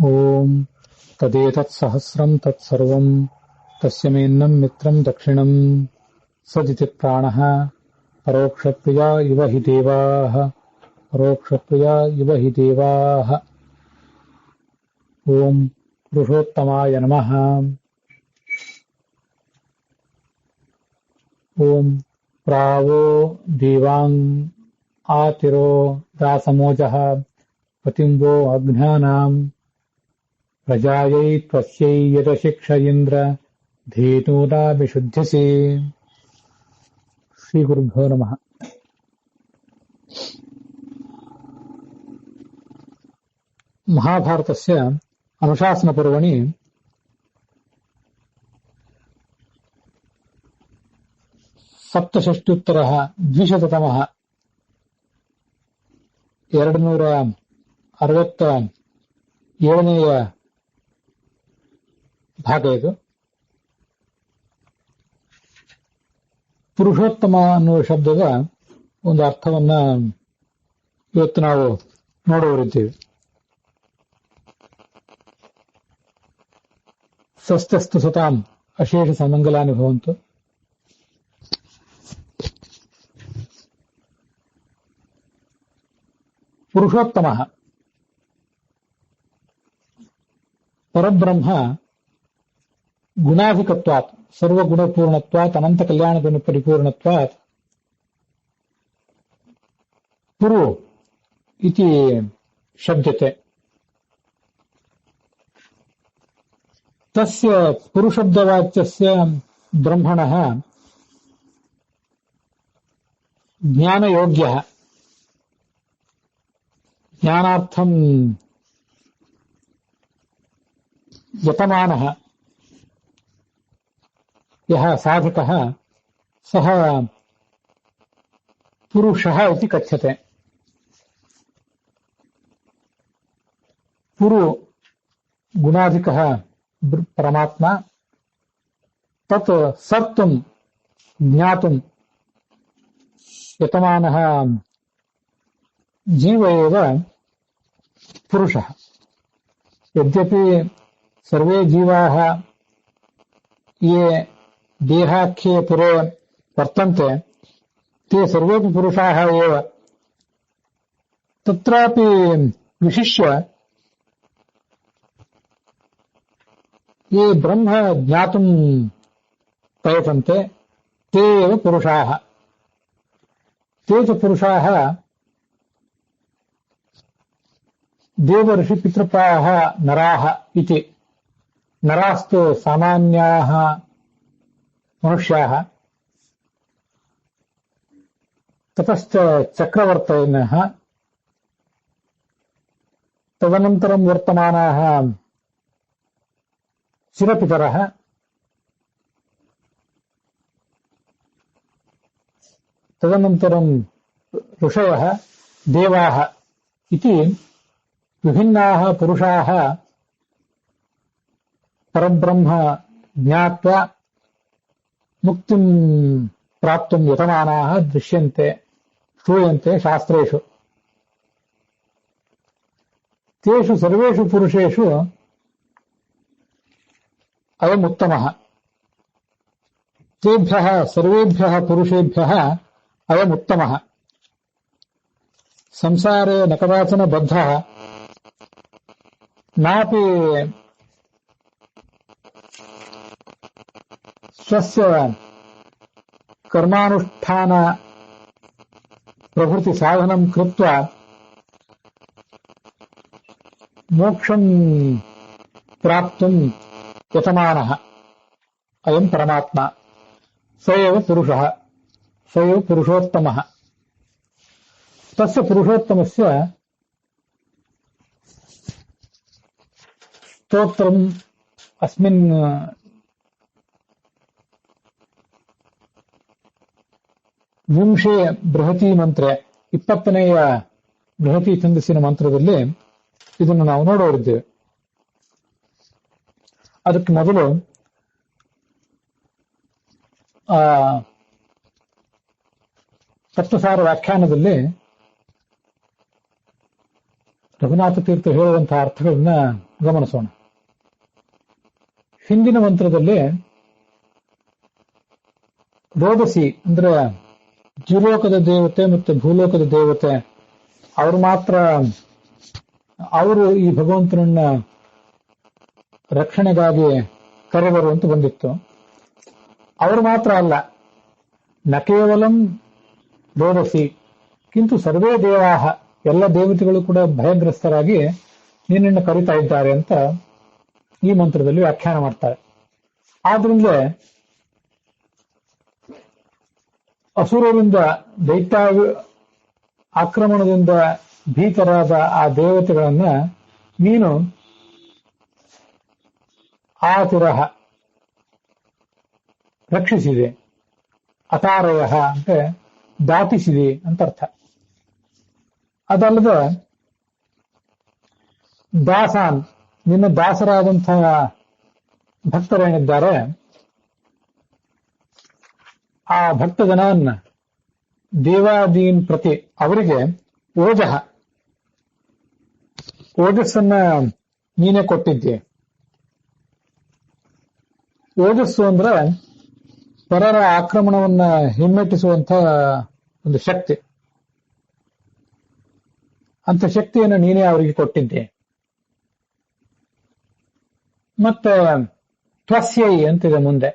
ಓಂ ತದೇತತ್ಸಹಸ್ರಂ ತತ್ಸರ್ವಂ ತಸ್ಯ ಮೇನ್ನಂ ಮಿತ್ರಂ ದಕ್ಷಿಣಂ ಸದಿತಿ ಪ್ರಾಣಃ ಪರೋಕ್ಷಪ್ರಿಯ ಇವ ಹಿ ದೇವಾಃ ಪರೋಕ್ಷಪ್ರಿಯ ಇವ ಹಿ ದೇವಾಃ. ಓಂ ಪುರುಷೋತ್ತಮಾಯ ನಮಃ. ಓಂ ಪ್ರಾವೋ ದೇವಾಂಗ್ ಆತಿರೋ ದಾಸಮೋಜಃ ಪತಿಂಬೋ ಅಜ್ಞಾನಾಂ ಪ್ರಜಾಯೈ ತ್ವಸ್ಯೈ ಯದಶಿಕ್ಷ ಇಂದ್ರ ಧೇನೂನಾಭಿಷುಧ್ಯಸೆ. ಶ್ರೀ ಗುರುಭ್ಯೋ ನಮಃ. ಮಹಾಭಾರತಸ್ಯ ಅನುಶಾಸನ ಪರ್ವಣಿ ಸಪ್ತಷಷ್ಟ್ಯುತ್ತರ ದ್ವಿಶತತಮಃ 267ನೇಯ ಭಾಗ ಇದು. ಪುರುಷೋತ್ತಮ ಅನ್ನುವ ಶಬ್ದದ ಒಂದು ಅರ್ಥವನ್ನ ಇವತ್ತು ನಾವು ನೋಡುವರಿದ್ದೇವೆ. ಸ್ವಸ್ಥಸ್ತು ಸತಾಂ ಅಶೇಷ ಸಮಂಗಲಾನಿ ಭವಂತು. ಪುರುಷೋತ್ತಮ ಪರಬ್ರಹ್ಮ ಗುಣಾಧಿಕತ್ವಾತ್ ಸರ್ವಗುಣಪೂರ್ಣತ್ವಾತ್ ಅನಂತ ಕಲ್ಯಾಣಗುಣ ಪರಿಪೂರ್ಣತ್ವಾತ್ ಪುರು ಇತಿ ಶಬ್ದತೆ. ತಸ್ಯ ಪುರುಷಬ್ದವಾಚ್ಯಸ್ಯ ಬ್ರಹ್ಮಣಃ ಜ್ಞಾನಯೋಗ್ಯಃ ಜ್ಞಾನಾರ್ಥಂ ಯತಮಾನಃ ಯಃ ಸಾಧಕಃ ಸಹ ಪುರುಷಃ ಇತಿ ಕಥ್ಯತೆ. ಪುರು ಗುಣಾಧಿಕಃ ಪರಮಾತ್ಮ ತತ್ ಸತ್ವಂ ಜ್ಞಾತುಂ ಯತಮಾನಃ ಜೀವ ಏವ ಪುರುಷಃ. ಯದ್ಯಪಿ ಸರ್ವೇ ಜೀವಾಃ ये देहाख्ये पुरे वर्तन्ते ते सर्वेपि पुरुषाः एव. तत्रापि विशिष्य ये ब्रह्म ज्ञातुं प्रयतन्ते ते एव पुरुषाः. ते च पुरुषाः देवर्षि पितृपाः नराः इति. नरास्तु सामान्याः मनुष्याः. ततश्च चक्रवर्तिनः, तदनन्तरं वर्तमानाः चिरपितरः, तदनन्तरं ऋषयः, देवाः इति विभिन्नाः पुरुषाः परब्रह्म ज्ञात्वा मुक्तिं प्राप्तुं यतमानाः दृश्यन्ते श्रूयन्ते शास्त्रेषु. तेषु सर्वेषु पुरुषेषु अयमुत्तमः. तेभ्यः सर्वेभ्यः पुरुषेभ्यः अयमुत्तमः. संसारे न कदाचन बद्धः, नापि स्वस्य कर्मानुष्ठान प्रभृति साधनं कृत्वा मोक्षं प्राप्तुं यतमानः अयं परमात्मा. स एव पुरुषः, स एव पुरुषोत्तमः. तस्य पुरुषोत्तमस्य स्तोत्रम् अस्मिन् ವಿಂಶೆ ಬೃಹತಿ ಮಂತ್ರ 20ನೇಯ ಬೃಹತಿ ಛಂದಸ್ಸಿನ ಮಂತ್ರದಲ್ಲಿ ಇದನ್ನು ನಾವು ನೋಡೋರಿದ್ದೇವೆ. ಅದಕ್ಕೆ ಮೊದಲು ತತ್ವಸಾರ ವ್ಯಾಖ್ಯಾನದಲ್ಲಿ ರಘುನಾಥ ತೀರ್ಥ ಹೇಳುವಂತಹ ಅರ್ಥಗಳನ್ನ ಗಮನಿಸೋಣ. ಹಿಂದಿನ ಮಂತ್ರದಲ್ಲಿ ರೋದಸಿ ಅಂದ್ರೆ ದ್ಯುಲೋಕದ ದೇವತೆ ಮತ್ತು ಭೂಲೋಕದ ದೇವತೆ ಅವರು ಈ ಭಗವಂತನನ್ನ ರಕ್ಷಣೆಗಾಗಿ ಕರೆದರು ಅಂತ ಬಂದಿತ್ತು. ಅವರು ಮಾತ್ರ ಅಲ್ಲ, ನ ಕೇವಲಂ ರೋದಸಿ ಕಿಂತು ಸರ್ವೇ ದೇವಾಹ, ಎಲ್ಲ ದೇವತೆಗಳು ಕೂಡ ಭಯಗ್ರಸ್ತರಾಗಿ ನಿನ್ನನ್ನು ಕರೀತಾ ಇದ್ದಾರೆ ಅಂತ ಈ ಮಂತ್ರದಲ್ಲಿ ವ್ಯಾಖ್ಯಾನ ಮಾಡ್ತಾರೆ. ಆದ್ರಿಂದ ಅಸುರರಿಂದ ದೈತ್ಯ ಆಕ್ರಮಣದಿಂದ ಭೀತರಾದ ಆ ದೇವತೆಗಳನ್ನ ನೀನು ಆತುರಃ ರಕ್ಷಿಸಿದೆ, ಅತಾರಯ ಅಂತ ದಾಟಿಸಿದೆ ಅಂತ ಅರ್ಥ. ಅದಲ್ಲದೆ ದಾಸಾನ್, ನಿನ್ನ ದಾಸರಾದಂತಹ ಭಕ್ತರೇನಿದ್ದಾರೆ ಆ ಭಕ್ತಜನನ್ನ ದೇವಾದೀನ್ ಪ್ರತಿ ಅವರಿಗೆ ಓಜಸ್ಸನ್ನ ನೀನೇ ಕೊಟ್ಟಿದ್ದೆ. ಓಜಸ್ಸು ಅಂದ್ರೆ ಪರರ ಆಕ್ರಮಣವನ್ನ ಹಿಮ್ಮೆಟ್ಟಿಸುವಂತ ಒಂದು ಶಕ್ತಿ. ಅಂತ ಶಕ್ತಿಯನ್ನು ನೀನೇ ಅವರಿಗೆ ಕೊಟ್ಟಿದ್ದೆ. ಮತ್ತೆ ತ್ವಸ್ಯೈ ಅಂತಿದೆ ಮುಂದೆ.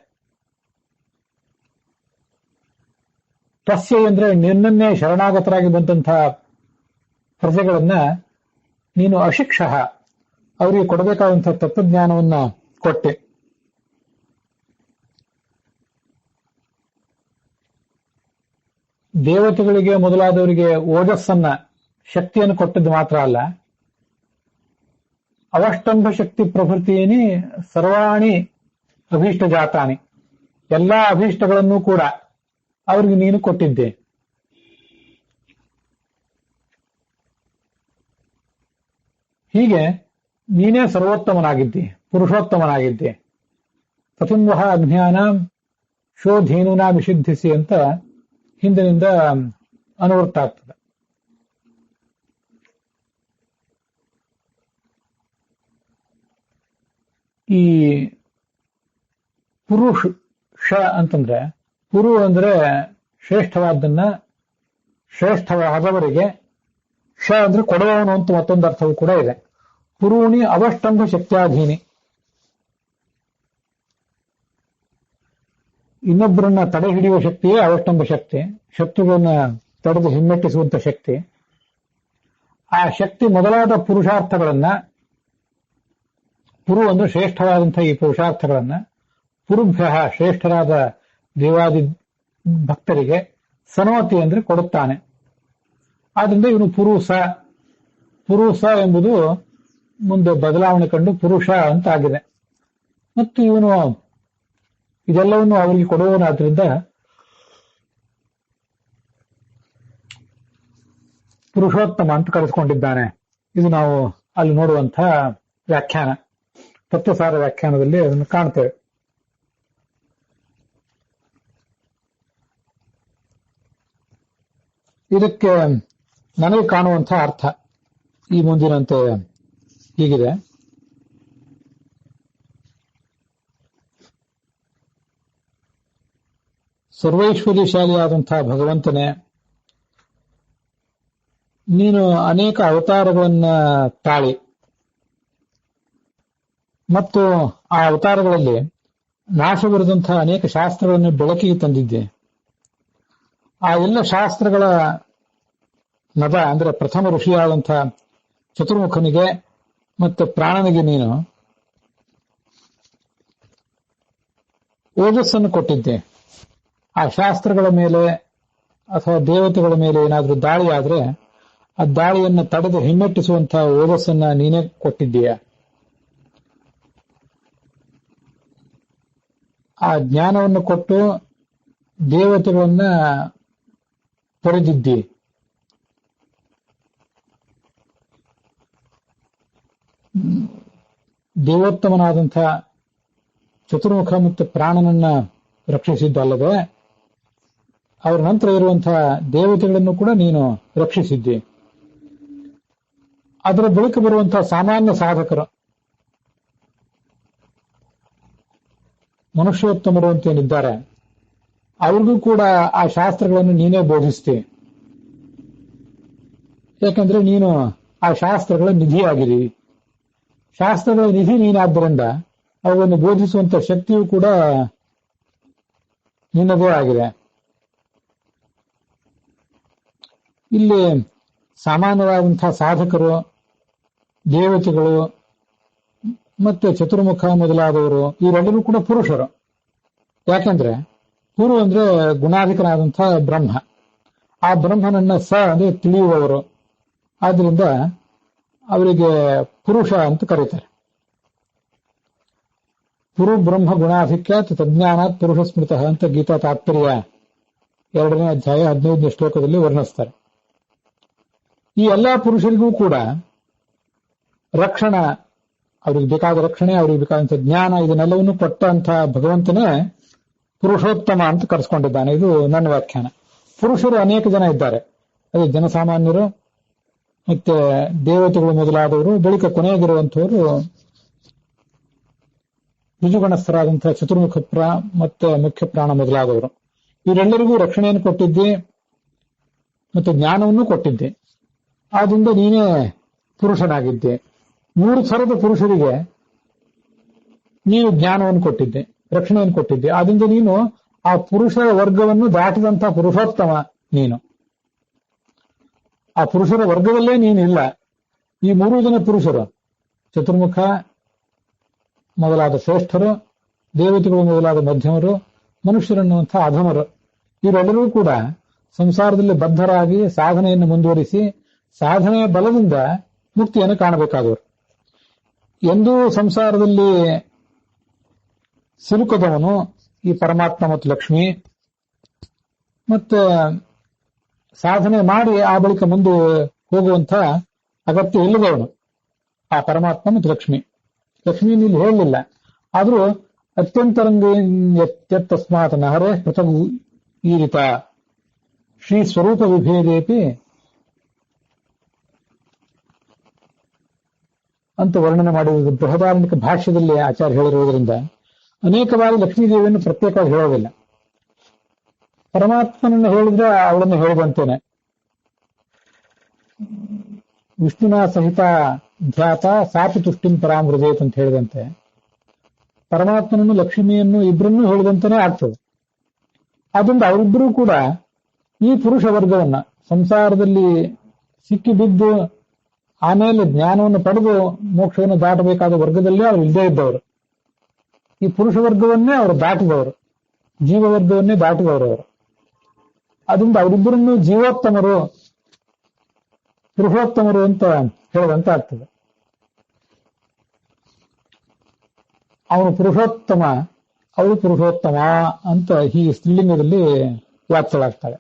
ತ್ವಸ್ಯೈ ಅಂದ್ರೆ ನಿನ್ನನ್ನೇ ಶರಣಾಗತರಾಗಿ ಬಂದಂತಹ ಪ್ರಜೆಗಳನ್ನ ನೀನು ಅಶಿಕ್ಷ ಅವರಿಗೆ ಕೊಡಬೇಕಾದಂತಹ ತತ್ವಜ್ಞಾನವನ್ನ ಕೊಟ್ಟೆ. ದೇವತೆಗಳಿಗೆ ಮೊದಲಾದವರಿಗೆ ಓಜಸ್ಸನ್ನ ಶಕ್ತಿಯನ್ನು ಕೊಟ್ಟದ್ದು ಮಾತ್ರ ಅಲ್ಲ, ಅವಷ್ಟಂಭ ಶಕ್ತಿ ಪ್ರಭೃತಿಯೇನಿ ಸರ್ವಾಣಿ ಅಭೀಷ್ಟ ಜಾತಾನಿ, ಎಲ್ಲಾ ಅಭೀಷ್ಟಗಳನ್ನು ಕೂಡ ಅವರಿಗೆ ನೀನು ಕೊಟ್ಟಿದ್ದೆ. ಹೀಗೆ ನೀನೇ ಸರ್ವೋತ್ತಮನಾಗಿದ್ದೆ, ಪುರುಷೋತ್ತಮನಾಗಿದ್ದೆ. ಪತಿಂವಹ ಅಜ್ಞಾನ ಶೋಧೇನುನಾ ವಿಶುದ್ಧಿಸಿ ಅಂತ ಹಿಂದಿನಿಂದ ಅನುವರ್ತ ಆಗ್ತದೆ. ಈ ಪುರುಷ ಶ ಅಂತಂದ್ರೆ, ಪುರು ಅಂದ್ರೆ ಶ್ರೇಷ್ಠವಾದ್ದನ್ನ ಶ್ರೇಷ್ಠವಾದವರಿಗೆ, ಶ ಅಂದ್ರೆ ಕೊಡುವವನು ಅಂತ ಮತ್ತೊಂದು ಅರ್ಥವೂ ಕೂಡ ಇದೆ. ಪುರೂಣಿ ಅವಷ್ಟಂಭ ಶಕ್ತ್ಯಾಧೀನಿ, ಇನ್ನೊಬ್ಬರನ್ನ ತಡೆ ಹಿಡಿಯುವ ಶಕ್ತಿಯೇ ಅವಷ್ಟಂಭ ಶಕ್ತಿ, ಶತ್ರುಗಳನ್ನ ತಡೆದು ಹಿಮ್ಮೆಟ್ಟಿಸುವಂತ ಶಕ್ತಿ. ಆ ಶಕ್ತಿ ಮೊದಲಾದ ಪುರುಷಾರ್ಥಗಳನ್ನ, ಪುರು ಅಂದ್ರೆ ಶ್ರೇಷ್ಠವಾದಂತಹ ಈ ಪುರುಷಾರ್ಥಗಳನ್ನ ಪುರುಭ್ಯ ಶ್ರೇಷ್ಠರಾದ ದೇವಾದಿ ಭಕ್ತರಿಗೆ ಸನೋತಿ ಅಂದ್ರೆ ಕೊಡುತ್ತಾನೆ. ಆದ್ರಿಂದ ಇವನು ಪುರುಷ ಎಂಬುದು ಮುಂದೆ ಬದಲಾವಣೆ ಕಂಡು ಪುರುಷ ಅಂತ ಆಗಿದೆ. ಮತ್ತು ಇವನು ಇದೆಲ್ಲವನ್ನು ಅವರಿಗೆ ಕೊಡುವನಾದ್ರಿಂದ ಪುರುಷೋತ್ತಮ ಅಂತ ಕರೆಸ್ಕೊಂಡಿದ್ದಾನೆ. ಇದು ನಾವು ಅಲ್ಲಿ ನೋಡುವಂತಹ ವ್ಯಾಖ್ಯಾನ, ತತ್ವಸಾರ ವ್ಯಾಖ್ಯಾನದಲ್ಲಿ ಅದನ್ನು ಕಾಣ್ತೇವೆ. ಇದಕ್ಕೆ ನನಗೆ ಕಾಣುವಂತಹ ಅರ್ಥ ಈ ಮುಂದಿನಂತೆ ಹೀಗಿದೆ. ಸರ್ವೈಶ್ವರ್ಯಶಾಲಿಯಾದಂತಹ ಭಗವಂತನೇ, ನೀನು ಅನೇಕ ಅವತಾರಗಳನ್ನ ತಾಳಿ ಮತ್ತು ಆ ಅವತಾರಗಳಲ್ಲಿ ನಾಶವಿರದಂತಹ ಅನೇಕ ಶಾಸ್ತ್ರಗಳನ್ನು ಬೆಳಕಿಗೆ ತಂದಿದ್ದೆ. ಆ ಎಲ್ಲ ಶಾಸ್ತ್ರಗಳ ನದ ಅಂದ್ರೆ ಪ್ರಥಮ ಋಷಿಯಾದಂತಹ ಚತುರ್ಮುಖನಿಗೆ ಮತ್ತು ಪ್ರಾಣನಿಗೆ ನೀನು ಓಜಸ್ಸನ್ನು ಕೊಟ್ಟಿದ್ದೆ. ಆ ಶಾಸ್ತ್ರಗಳ ಮೇಲೆ ಅಥವಾ ದೇವತೆಗಳ ಮೇಲೆ ಏನಾದರೂ ದಾಳಿ ಆದ್ರೆ ಆ ದಾಳಿಯನ್ನು ತಡೆದು ಹಿಮ್ಮೆಟ್ಟಿಸುವಂತಹ ಓಜಸ್ಸನ್ನ ನೀನೇ ಕೊಟ್ಟಿದ್ದೀಯ. ಆ ಜ್ಞಾನವನ್ನು ಕೊಟ್ಟು ದೇವತೆಗಳನ್ನ ತೊರೆದಿದ್ದಿ. ದೇವೋತ್ತಮನಾದಂತಹ ಚತುರ್ಮುಖ ಮತ್ತು ಪ್ರಾಣನನ್ನ ರಕ್ಷಿಸಿದ್ದಲ್ಲದೆ ಅವರ ನಂತರ ಇರುವಂತಹ ದೇವತೆಗಳನ್ನು ಕೂಡ ನೀನು ರಕ್ಷಿಸಿದ್ದಿ. ಅದರ ಬಳಿಕ ಬರುವಂತಹ ಸಾಮಾನ್ಯ ಸಾಧಕರು, ಮನುಷ್ಯೋತ್ತಮರು ಅಂತೇನಿದ್ದಾರೆ, ಅವ್ರಿಗೂ ಕೂಡ ಆ ಶಾಸ್ತ್ರಗಳನ್ನು ನೀನೇ ಬೋಧಿಸ್ತಿ. ಯಾಕಂದ್ರೆ ನೀನು ಆ ಶಾಸ್ತ್ರಗಳ ನಿಧಿಯಾಗಿದ್ದೀವಿ. ಶಾಸ್ತ್ರಗಳ ನಿಧಿ ನೀನಾದ್ದರಿಂದ ಅವನ್ನು ಬೋಧಿಸುವಂತ ಶಕ್ತಿಯೂ ಕೂಡ ನಿನ್ನದೇ ಆಗಿದೆ. ಇಲ್ಲಿ ಸಾಮಾನ್ಯವಾದಂತಹ ಸಾಧಕರು, ದೇವತೆಗಳು ಮತ್ತೆ ಚತುರ್ಮುಖ ಮೊದಲಾದವರು ಇವರೆಲ್ಲರೂ ಕೂಡ ಪುರುಷರು. ಯಾಕೆಂದ್ರೆ ಪುರು ಅಂದ್ರೆ ಗುಣಾಧಿಕನಾದಂತಹ ಬ್ರಹ್ಮ. ಆ ಬ್ರಹ್ಮನನ್ನ ಅಂದ್ರೆ ತಿಳಿಯುವವರು. ಆದ್ರಿಂದ ಅವರಿಗೆ ಪುರುಷ ಅಂತ ಕರೀತಾರೆ. ಪುರು ಬ್ರಹ್ಮ ಗುಣಾಧಿಕ್ಯಾತ್ ತಜ್ಞಾನಾತ್ ಪುರುಷ ಸ್ಮೃತಃ ಅಂತ ಗೀತಾ ತಾತ್ಪರ್ಯ 2ನೇ ಅಧ್ಯಾಯ 15ನೇ ಶ್ಲೋಕದಲ್ಲಿ ವರ್ಣಿಸ್ತಾರೆ. ಈ ಎಲ್ಲಾ ಪುರುಷರಿಗೂ ಕೂಡ ರಕ್ಷಣಾ, ಅವ್ರಿಗೆ ಬೇಕಾದ ರಕ್ಷಣೆ, ಅವ್ರಿಗೆ ಬೇಕಾದಂತಹ ಜ್ಞಾನ, ಇದನ್ನೆಲ್ಲವನ್ನು ಕೊಟ್ಟಂತಹ ಭಗವಂತನೇ ಪುರುಷೋತ್ತಮ ಅಂತ ಕರೆಸ್ಕೊಂಡಿದ್ದಾನೆ. ಇದು ನನ್ನ ವ್ಯಾಖ್ಯಾನ. ಪುರುಷರು ಅನೇಕ ಜನ ಇದ್ದಾರೆ. ಅದೇ ಜನಸಾಮಾನ್ಯರು ಮತ್ತೆ ದೇವತೆಗಳು ಮೊದಲಾದವರು, ಬಳಿಕ ಕೊನೆಗಿರುವಂತವರು ಋಜುಗಣಸ್ಥರಾದಂತಹ ಚತುರ್ಮುಖ ಮತ್ತೆ ಮುಖ್ಯ ಪ್ರಾಣ ಮೊದಲಾದವರು. ಇವರೆಲ್ಲರಿಗೂ ರಕ್ಷಣೆಯನ್ನು ಕೊಟ್ಟಿದ್ದೆ ಮತ್ತೆ ಜ್ಞಾನವನ್ನು ಕೊಟ್ಟಿದ್ದೆ. ಆದ್ರಿಂದ ನೀನೇ ಪುರುಷನಾಗಿದ್ದೆ. 3 ಥರದ ಪುರುಷರಿಗೆ ನೀನು ಜ್ಞಾನವನ್ನು ಕೊಟ್ಟಿದ್ದೆ, ರಕ್ಷಣೆಯನ್ನು ಕೊಟ್ಟಿದ್ದೆ. ಆದ್ರಿಂದ ನೀನು ಆ ಪುರುಷರ ವರ್ಗವನ್ನು ದಾಟಿದಂತಹ ಪುರುಷೋತ್ತಮ ನೀನು. ಆ ಪುರುಷರ ವರ್ಗದಲ್ಲೇ ನೀನಿಲ್ಲ. ಈ 3 ಜನ ಪುರುಷರು, ಚತುರ್ಮುಖ ಮೊದಲಾದ ಶ್ರೇಷ್ಠರು, ದೇವತೆಗಳು ಮೊದಲಾದ ಮಧ್ಯಮರು, ಮನುಷ್ಯರನ್ನುವಂತಹ ಅಧಮರು, ಇವರೆಲ್ಲರೂ ಕೂಡ ಸಂಸಾರದಲ್ಲಿ ಬದ್ಧರಾಗಿ ಸಾಧನೆಯನ್ನು ಮುಂದುವರಿಸಿ ಸಾಧನೆಯ ಬಲದಿಂದ ಮುಕ್ತಿಯನ್ನು ಕಾಣಬೇಕಾದವರು. ಎಂದೂ ಸಂಸಾರದಲ್ಲಿ ಸಿಲುಕದವನು ಈ ಪರಮಾತ್ಮ ಮತ್ತು ಲಕ್ಷ್ಮಿ, ಮತ್ತೆ ಸಾಧನೆ ಮಾಡಿ ಆ ಬಳಿಕ ಮುಂದೆ ಹೋಗುವಂತ ಅಗತ್ಯ ಇಲ್ಲದವನು ಆ ಪರಮಾತ್ಮ ಮತ್ತು ಲಕ್ಷ್ಮಿ. ಲಕ್ಷ್ಮಿಯನ್ನು ಇಲ್ಲಿ ಹೇಳಲಿಲ್ಲ, ಆದ್ರೂ ಅತ್ಯಂತರಂಗತಸ್ಮಾತ್ ನಹರೇ ಪೃಥಗ್ ಈರಿತ ಶ್ರೀ ಸ್ವರೂಪ ವಿಭೇದೇಪಿ ಅಂತ ವರ್ಣನೆ ಮಾಡಿರುವುದು ಬೃಹದಾರಣ್ಯಕ ಭಾಷ್ಯದಲ್ಲಿ ಆಚಾರ್ಯ ಹೇಳಿರುವುದರಿಂದ ಅನೇಕ ಬಾರಿ ಲಕ್ಷ್ಮೀದೇವಿಯನ್ನು ಪ್ರತ್ಯೇಕವಾಗಿ ಹೇಳೋದಿಲ್ಲ. ಪರಮಾತ್ಮನನ್ನು ಹೇಳಿದ್ರೆ ಅವಳನ್ನು ಹೇಳಿದಂತೇನೆ. ವಿಷ್ಣುನ ಸಹಿತ ಧ್ಯಾತ ಸಾಪಿ ತುಷ್ಟಿಂ ಪರಾಮೃಜೇತ್ ಅಂತ ಹೇಳಿದಂತೆ ಪರಮಾತ್ಮನನ್ನು ಲಕ್ಷ್ಮಿಯನ್ನು ಇಬ್ಬರನ್ನೂ ಹೇಳಿದಂತಾನೆ ಆಗ್ತದೆ. ಆದ್ರಿಂದ ಅವರಿಬ್ಬರೂ ಕೂಡ ಈ ಪುರುಷ ವರ್ಗವನ್ನ ಸಂಸಾರದಲ್ಲಿ ಸಿಕ್ಕಿ ಬಿದ್ದು ಆಮೇಲೆ ಜ್ಞಾನವನ್ನು ಪಡೆದು ಮೋಕ್ಷವನ್ನು ದಾಟಬೇಕಾದ ವರ್ಗದಲ್ಲೇ ಅವರು ಇಲ್ಲದೇ ಇದ್ದವರು. ಈ ಪುರುಷ ವರ್ಗವನ್ನೇ ಅವರು ದಾಟಿದವರು, ಜೀವವರ್ಗವನ್ನೇ ದಾಟಿದವರು ಅವರು. ಅದರಿಂದ ಅವರಿಬ್ಬರನ್ನು ಜೀವೋತ್ತಮರು, ಪುರುಷೋತ್ತಮರು ಅಂತ ಹೇಳದಂತ ಆಗ್ತದೆ. ಅವನು ಪುರುಷೋತ್ತಮ, ಅವರು ಪುರುಷೋತ್ತಮ ಅಂತ ಈ ಸ್ತ್ರೀಲಿಂಗದಲ್ಲಿ ವ್ಯಾಪ್ತಳಾಗ್ತಾಳೆ.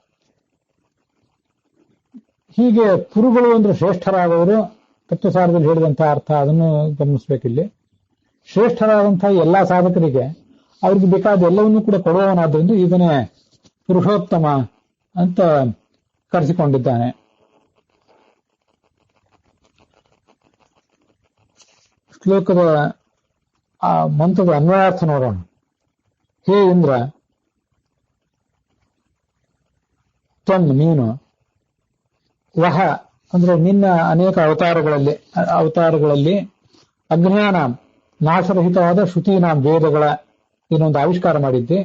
ಹೀಗೆ ಪುರುಗಳು ಅಂದ್ರೆ ಶ್ರೇಷ್ಠರಾದವರು, ತತ್ವಸಾರದಲ್ಲಿ ಹೇಳಿದಂತಹ ಅರ್ಥ ಅದನ್ನು ಗಮನಿಸಬೇಕಿಲ್ಲಿ. ಶ್ರೇಷ್ಠರಾದಂತಹ ಎಲ್ಲಾ ಸಾಧಕರಿಗೆ ಅವ್ರಿಗೆ ಬೇಕಾದ ಎಲ್ಲವನ್ನೂ ಕೂಡ ಕೊಡುವವನಾದ್ರಿಂದ ಇದನ್ನೇ ಪುರುಷೋತ್ತಮ ಅಂತ ಕರೆಸಿಕೊಂಡಿದ್ದಾನೆ. ಶ್ಲೋಕದ ಆ ಮಂತ್ರದ ಅನ್ವಯಾರ್ಥ ನೋಡೋಣ. ಹೇ ಇಂದ್ರ, ತ್ವಂ ನೀನು, ವಹ ಅಂದ್ರೆ ನಿನ್ನ ಅನೇಕ ಅವತಾರಗಳಲ್ಲಿ ಅಜ್ಞಾನ ನಾಶರಹಿತವಾದ ಶ್ರುತೀನಾಂ ವೇದಗಳ ಏನೊಂದು ಆವಿಷ್ಕಾರ ಮಾಡಿದ್ದೆ.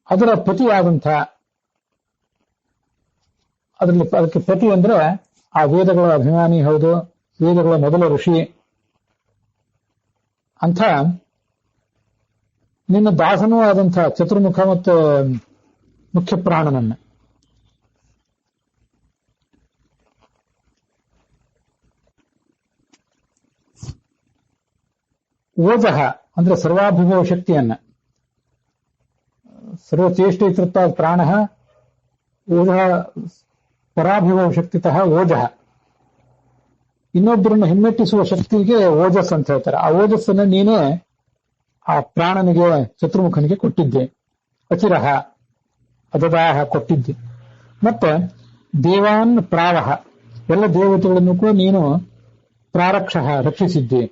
ಅದರ ಪತಿಯಾದಂಥ, ಅದಕ್ಕೆ ಪತಿ ಅಂದ್ರೆ ಆ ವೇದಗಳ ಅಭಿಮಾನಿ ಹೌದು, ವೇದಗಳ ಮೊದಲ ಋಷಿ ಅಂಥ ನಿನ್ನ ದಾಸನೂ ಆದಂಥ ಚತುರ್ಮುಖ ಮತ್ತು ಮುಖ್ಯ ಪ್ರಾಣನನ್ನ ಓಜಃ ಅಂದ್ರೆ ಸರ್ವಾಭಿಭವ ಶಕ್ತಿಯನ್ನ, ಸರ್ವಚೇಷ್ಟೈತೃತ್ತ ಪ್ರಾಣ ಓಜಃ ಪರಾಭಿಭವ ಶಕ್ತಿತಃ ಓಜಃ, ಇನ್ನೊಬ್ಬರನ್ನು ಹಿಮ್ಮೆಟ್ಟಿಸುವ ಶಕ್ತಿಗೆ ಓಜಸ್ ಅಂತ ಹೇಳ್ತಾರೆ. ಆ ಓಜಸ್ಸನ್ನ ನೀನೇ ಆ ಪ್ರಾಣನಿಗೆ, ಚತುರ್ಮುಖನಿಗೆ ಕೊಟ್ಟಿದ್ದೆ. ಅಚಿರಹ ಅದದಾಹ ಕೊಟ್ಟಿದ್ದೆ. ಮತ್ತೆ ದೇವಾನ್ ಪ್ರಾವಹ, ಎಲ್ಲ ದೇವತೆಗಳನ್ನು ಕೂಡ ನೀನು ಪ್ರಾರಕ್ಷ ರಕ್ಷಿಸಿದ್ದಿ.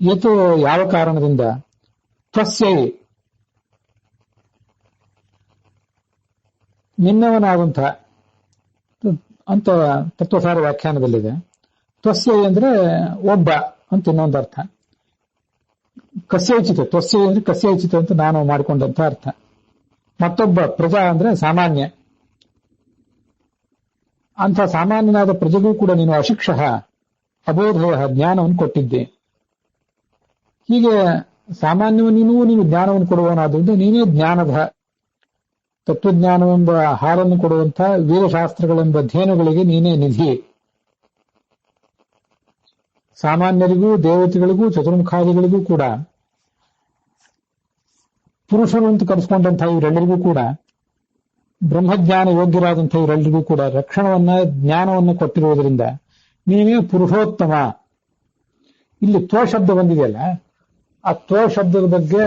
ಯತು ಯಾವ ಕಾರಣದಿಂದ? ತ್ವಸ್ಯೈ ನಿನ್ನವನಾಗುವಂಥ ಅಂತ ತತ್ವಸಾರ ವ್ಯಾಖ್ಯಾನದಲ್ಲಿದೆ. ತ್ವಸ್ಯೈ ಅಂದ್ರೆ ಒಬ್ಬ ಅಂತ ಇನ್ನೊಂದು ಅರ್ಥ. ಕಸ್ಯೈಚಿತ, ತ್ವಸ್ಯೈ ಅಂದ್ರೆ ಕಸ್ಯೈಚಿತ ಅಂತ ನಾನು ಮಾಡಿಕೊಂಡಂತ ಅರ್ಥ. ಮತ್ತೊಬ್ಬ ಪ್ರಜಾ ಅಂದ್ರೆ ಸಾಮಾನ್ಯ. ಅಂಥ ಸಾಮಾನ್ಯನಾದ ಪ್ರಜೆಗೂ ಕೂಡ ನೀನು ಅಶಿಕ್ಷ ಅಬೋಧಯ ಜ್ಞಾನವನ್ನು ಕೊಟ್ಟಿದ್ದೆ. ಹೀಗೆ ಸಾಮಾನ್ಯವು ನೀನು ಜ್ಞಾನವನ್ನು ಕೊಡುವವನಾದ್ರಿಂದ ನೀನೇ ಜ್ಞಾನದ ತತ್ವಜ್ಞಾನವೆಂಬ ಹಾಲನ್ನು ಕೊಡುವಂಥ ವೀರಶಾಸ್ತ್ರಗಳೆಂಬ ಧೇನುಗಳಿಗೆ ನೀನೇ ನಿಧಿ. ಸಾಮಾನ್ಯರಿಗೂ ದೇವತೆಗಳಿಗೂ ಚತುರ್ಮುಖಾದಿಗಳಿಗೂ ಕೂಡ ಪುರುಷರು ಅಂತ ಕರೆಸ್ಕೊಂಡಂಥ ಇವರೆಲ್ಲರಿಗೂ ಕೂಡ ಬ್ರಹ್ಮಜ್ಞಾನ ಯೋಗ್ಯರಾದಂಥ ಇವರೆಲ್ಲರಿಗೂ ಕೂಡ ರಕ್ಷಣವನ್ನ ಜ್ಞಾನವನ್ನು ಕೊಟ್ಟಿರುವುದರಿಂದ ನೀನೇ ಪುರುಷೋತ್ತಮ. ಇಲ್ಲಿ ತ್ವ ಶಬ್ದ ಬಂದಿದೆಯಲ್ಲ, ಆ ತ್ವ ಶಬ್ದದ ಬಗ್ಗೆ,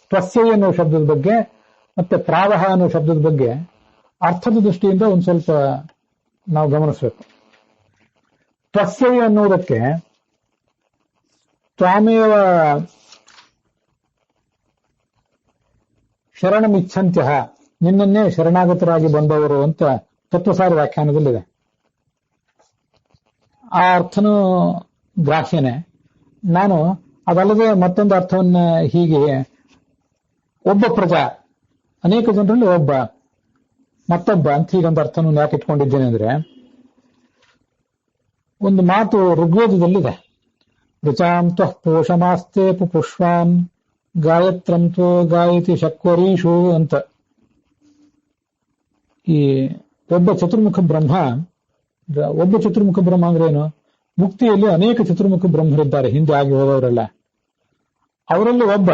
ತ್ವಸ್ಯೈ ಅನ್ನೋ ಶಬ್ದದ ಬಗ್ಗೆ ಮತ್ತೆ ಪ್ರಾವಹ ಅನ್ನೋ ಶಬ್ದದ ಬಗ್ಗೆ ಅರ್ಥದ ದೃಷ್ಟಿಯಿಂದ ಒಂದು ಸ್ವಲ್ಪ ನಾವು ಗಮನಿಸಬೇಕು. ತ್ವಸ್ಯೈ ಅನ್ನೋದಕ್ಕೆ ತ್ವಾಮೇವ ಶರಣಮಿಚ್ಛಂತ್ಯ, ನಿನ್ನನ್ನೇ ಶರಣಾಗತರಾಗಿ ಬಂದವರು ಅಂತ ತತ್ವಸಾರ ವ್ಯಾಖ್ಯಾನದಲ್ಲಿದೆ. ಆ ಅರ್ಥನೂ ಗ್ರಾಹ್ಯನೇ. ನಾನು ಅದಲ್ಲದೆ ಮತ್ತೊಂದು ಅರ್ಥವನ್ನ ಹೀಗೆ ಒಬ್ಬ ಪ್ರಜಾ, ಅನೇಕ ಜನರಲ್ಲಿ ಒಬ್ಬ, ಮತ್ತೊಬ್ಬ ಅಂತ ಹೀಗೊಂದು ಅರ್ಥವನ್ನು ಯಾಕೆ ಇಟ್ಕೊಂಡಿದ್ದೇನೆ ಅಂದ್ರೆ, ಒಂದು ಮಾತು ಋಗ್ವೇದದಲ್ಲಿದೆ. ಋಚಾಂ ತ್ವಃ ಪೋಷಮಾಸ್ತೆ ಪುಷ್ಪಾನ್ ಗಾಯತ್ರಂತ್ವೋ ಗಾಯತಿ ಶಕ್ವರೀಷು ಅಂತ. ಈ ಒಬ್ಬ ಚತುರ್ಮುಖ ಬ್ರಹ್ಮ ಅಂದ್ರೆ ಏನು? ಮುಕ್ತಿಯಲ್ಲಿ ಅನೇಕ ಚತುರ್ಮುಖ ಬ್ರಹ್ಮರಿದ್ದಾರೆ, ಹಿಂದೆ ಆಗಿ ಹೋದವರೆಲ್ಲ. ಅವರಲ್ಲಿ ಒಬ್ಬ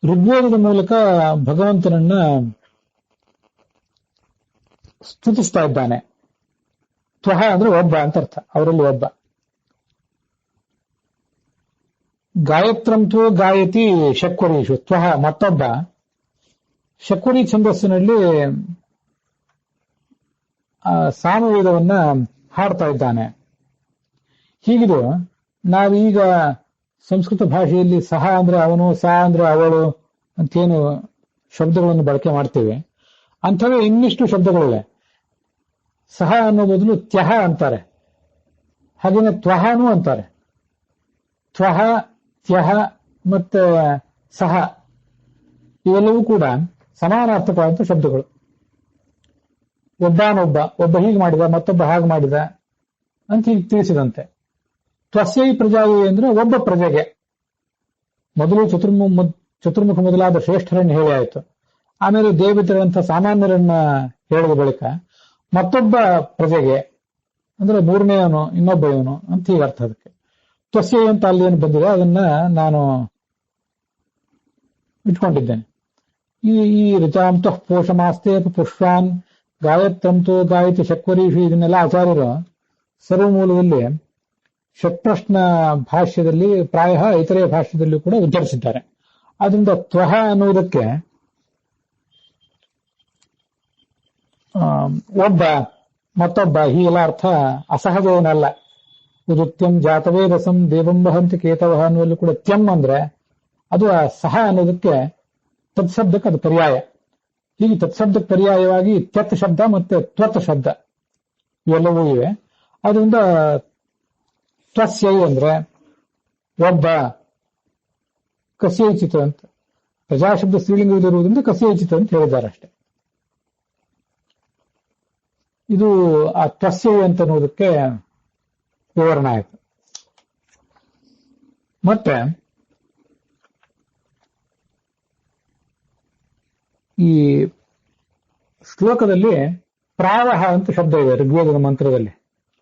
ಋಗ್ವೇದದ ಮೂಲಕ ಭಗವಂತನನ್ನ ಸ್ತುತಿಸ್ತಾ ಇದ್ದಾನೆ. ತ್ವಹ ಅಂದ್ರೆ ಒಬ್ಬ ಅಂತ ಅರ್ಥ, ಅವರಲ್ಲಿ ಒಬ್ಬ. ಗಾಯತ್ರಂತ್ವೋ ಗಾಯತಿ ಶಕ್ವರೀಷು, ತ್ವಹ ಮತ್ತೊಬ್ಬ ಶಕ್ವರಿ ಛಂದಸ್ಸಿನಲ್ಲಿ ಸಾಮವೇದವನ್ನ ಹಾಡ್ತಾ ಇದ್ದಾನೆ. ಹೀಗಿದು ನಾವೀಗ ಸಂಸ್ಕೃತ ಭಾಷೆಯಲ್ಲಿ ಸಹ ಅಂದ್ರೆ ಅವನು, ಸಾ ಅಂದ್ರೆ ಅವಳು ಅಂತೇನು ಶಬ್ದಗಳನ್ನು ಬಳಕೆ ಮಾಡ್ತೇವೆ. ಅಂಥವೇ ಇನ್ನಿಷ್ಟು ಶಬ್ದಗಳಿವೆ. ಸಹ ಅನ್ನೋ ಬದಲು ತ್ಯಹ ಅಂತಾರೆ, ಹಾಗೇನೆ ತ್ವಹನೂ ಅಂತಾರೆ. ತ್ವಹ, ತ್ಯಹ ಮತ್ತೆ ಸಹ ಇವೆಲ್ಲವೂ ಕೂಡ ಸಮಾನಾರ್ಥಕವಾದಂಥ ಶಬ್ದಗಳು. ಒಬ್ಬ ಹೀಗೆ ಮಾಡಿದ, ಮತ್ತೊಬ್ಬ ಹಾಗೆ ಮಾಡಿದ ಅಂತ ಹೀಗೆ ತಿಳಿಸಿದಂತೆ. ತ್ವಸ್ಯೈ ಪ್ರಜಾಯಿ ಅಂದ್ರೆ ಒಬ್ಬ ಪ್ರಜೆಗೆ. ಮೊದಲು ಚತುರ್ಮುಖ ಮೊದಲಾದ ಶ್ರೇಷ್ಠರನ್ನು ಹೇಳಿ ಆಯಿತು. ಆಮೇಲೆ ದೇವತೆಗಳಂಥ ಸಾಮಾನ್ಯರನ್ನ ಹೇಳಿದ ಬಳಿಕ ಮತ್ತೊಬ್ಬ ಪ್ರಜೆಗೆ ಅಂದ್ರೆ ಮೂರನೆಯವನು, ಇನ್ನೊಬ್ಬ ಇವನು ಅಂತ ಹೀಗೆ ಅರ್ಥ. ಅದಕ್ಕೆ ತ್ವಸ್ಯೈ ಅಂತ ಅಲ್ಲಿ ಏನು ಬಂದಿದೆ ಅದನ್ನ ನಾನು ಇಟ್ಕೊಂಡಿದ್ದೇನೆ. ಈ ಋಚಾಂತ ಪೋಷಮಾಸ್ತೆ ಪುಷ್ಪಾನ್ ಗಾಯತ್ರಂತೋ ಗಾಯತಿ ಶಕ್ವರೀಷು, ಇದನ್ನೆಲ್ಲ ಆಚಾರ್ಯರು ಸರ್ವಮೂಲದಲ್ಲಿ ಷಟ್ಪ್ರಶ್ನ ಭಾಷ್ಯದಲ್ಲಿ, ಪ್ರಾಯ ಇತರೆ ಭಾಷ್ಯದಲ್ಲೂ ಕೂಡ ಉಚ್ಚರಿಸಿದ್ದಾರೆ. ಆದ್ರಿಂದ ತ್ವಹ ಅನ್ನುವುದಕ್ಕೆ ಒಬ್ಬ ಮತ್ತೊಬ್ಬ ಹೀಗೆಲ್ಲ ಅರ್ಥ ಅಸಹಜ ಏನಲ್ಲ. ಉದುತ್ಯಂ ಜಾತವೇದಸಂ ದೇವಂ ವಹಂತಿ ಕೇತವಃ ಅನ್ನುವಲ್ಲೂ ಕೂಡ ತ್ಯಂ ಅಂದ್ರೆ ಅದು ಆ ಸಹ ಅನ್ನೋದಕ್ಕೆ ತತ್ಶಬ್ದಕ್ಕೆ ಅದು ಪರ್ಯಾಯ. ಹೀಗೆ ತತ್ಶಬ್ದಕ್ಕೆ ಪರ್ಯಾಯವಾಗಿ ತ್ಯತ್ ಶಬ್ದ ಮತ್ತೆ ತ್ವತ್ ಶಬ್ದ ಇವೆಲ್ಲವೂ ಇವೆ. ಅದರಿಂದ ತ್ವಸ್ಯೈ ಅಂದ್ರೆ ಒಬ್ಬ, ಕಸ್ಯೈಚಿತ ಅಂತ ಪ್ರಜಾಶಬ್ದ ಸ್ತ್ರೀಲಿಂಗವಿರುವುದರಿಂದ ಕಸ್ಯೈಚಿತ ಅಂತ ಹೇಳಿದ್ದಾರೆ ಅಷ್ಟೆ. ಇದು ಆ ತ್ವಸ್ಯೈ ಅಂತ ಅನ್ನೋದಕ್ಕೆ ವಿವರಣೆ ಆಯಿತು. ಮತ್ತೆ ಈ ಶ್ಲೋಕದಲ್ಲಿ ಪ್ರಾವಹ ಅಂತ ಶಬ್ದ ಇದೆ ಋಗ್ವೇದದ ಮಂತ್ರದಲ್ಲಿ,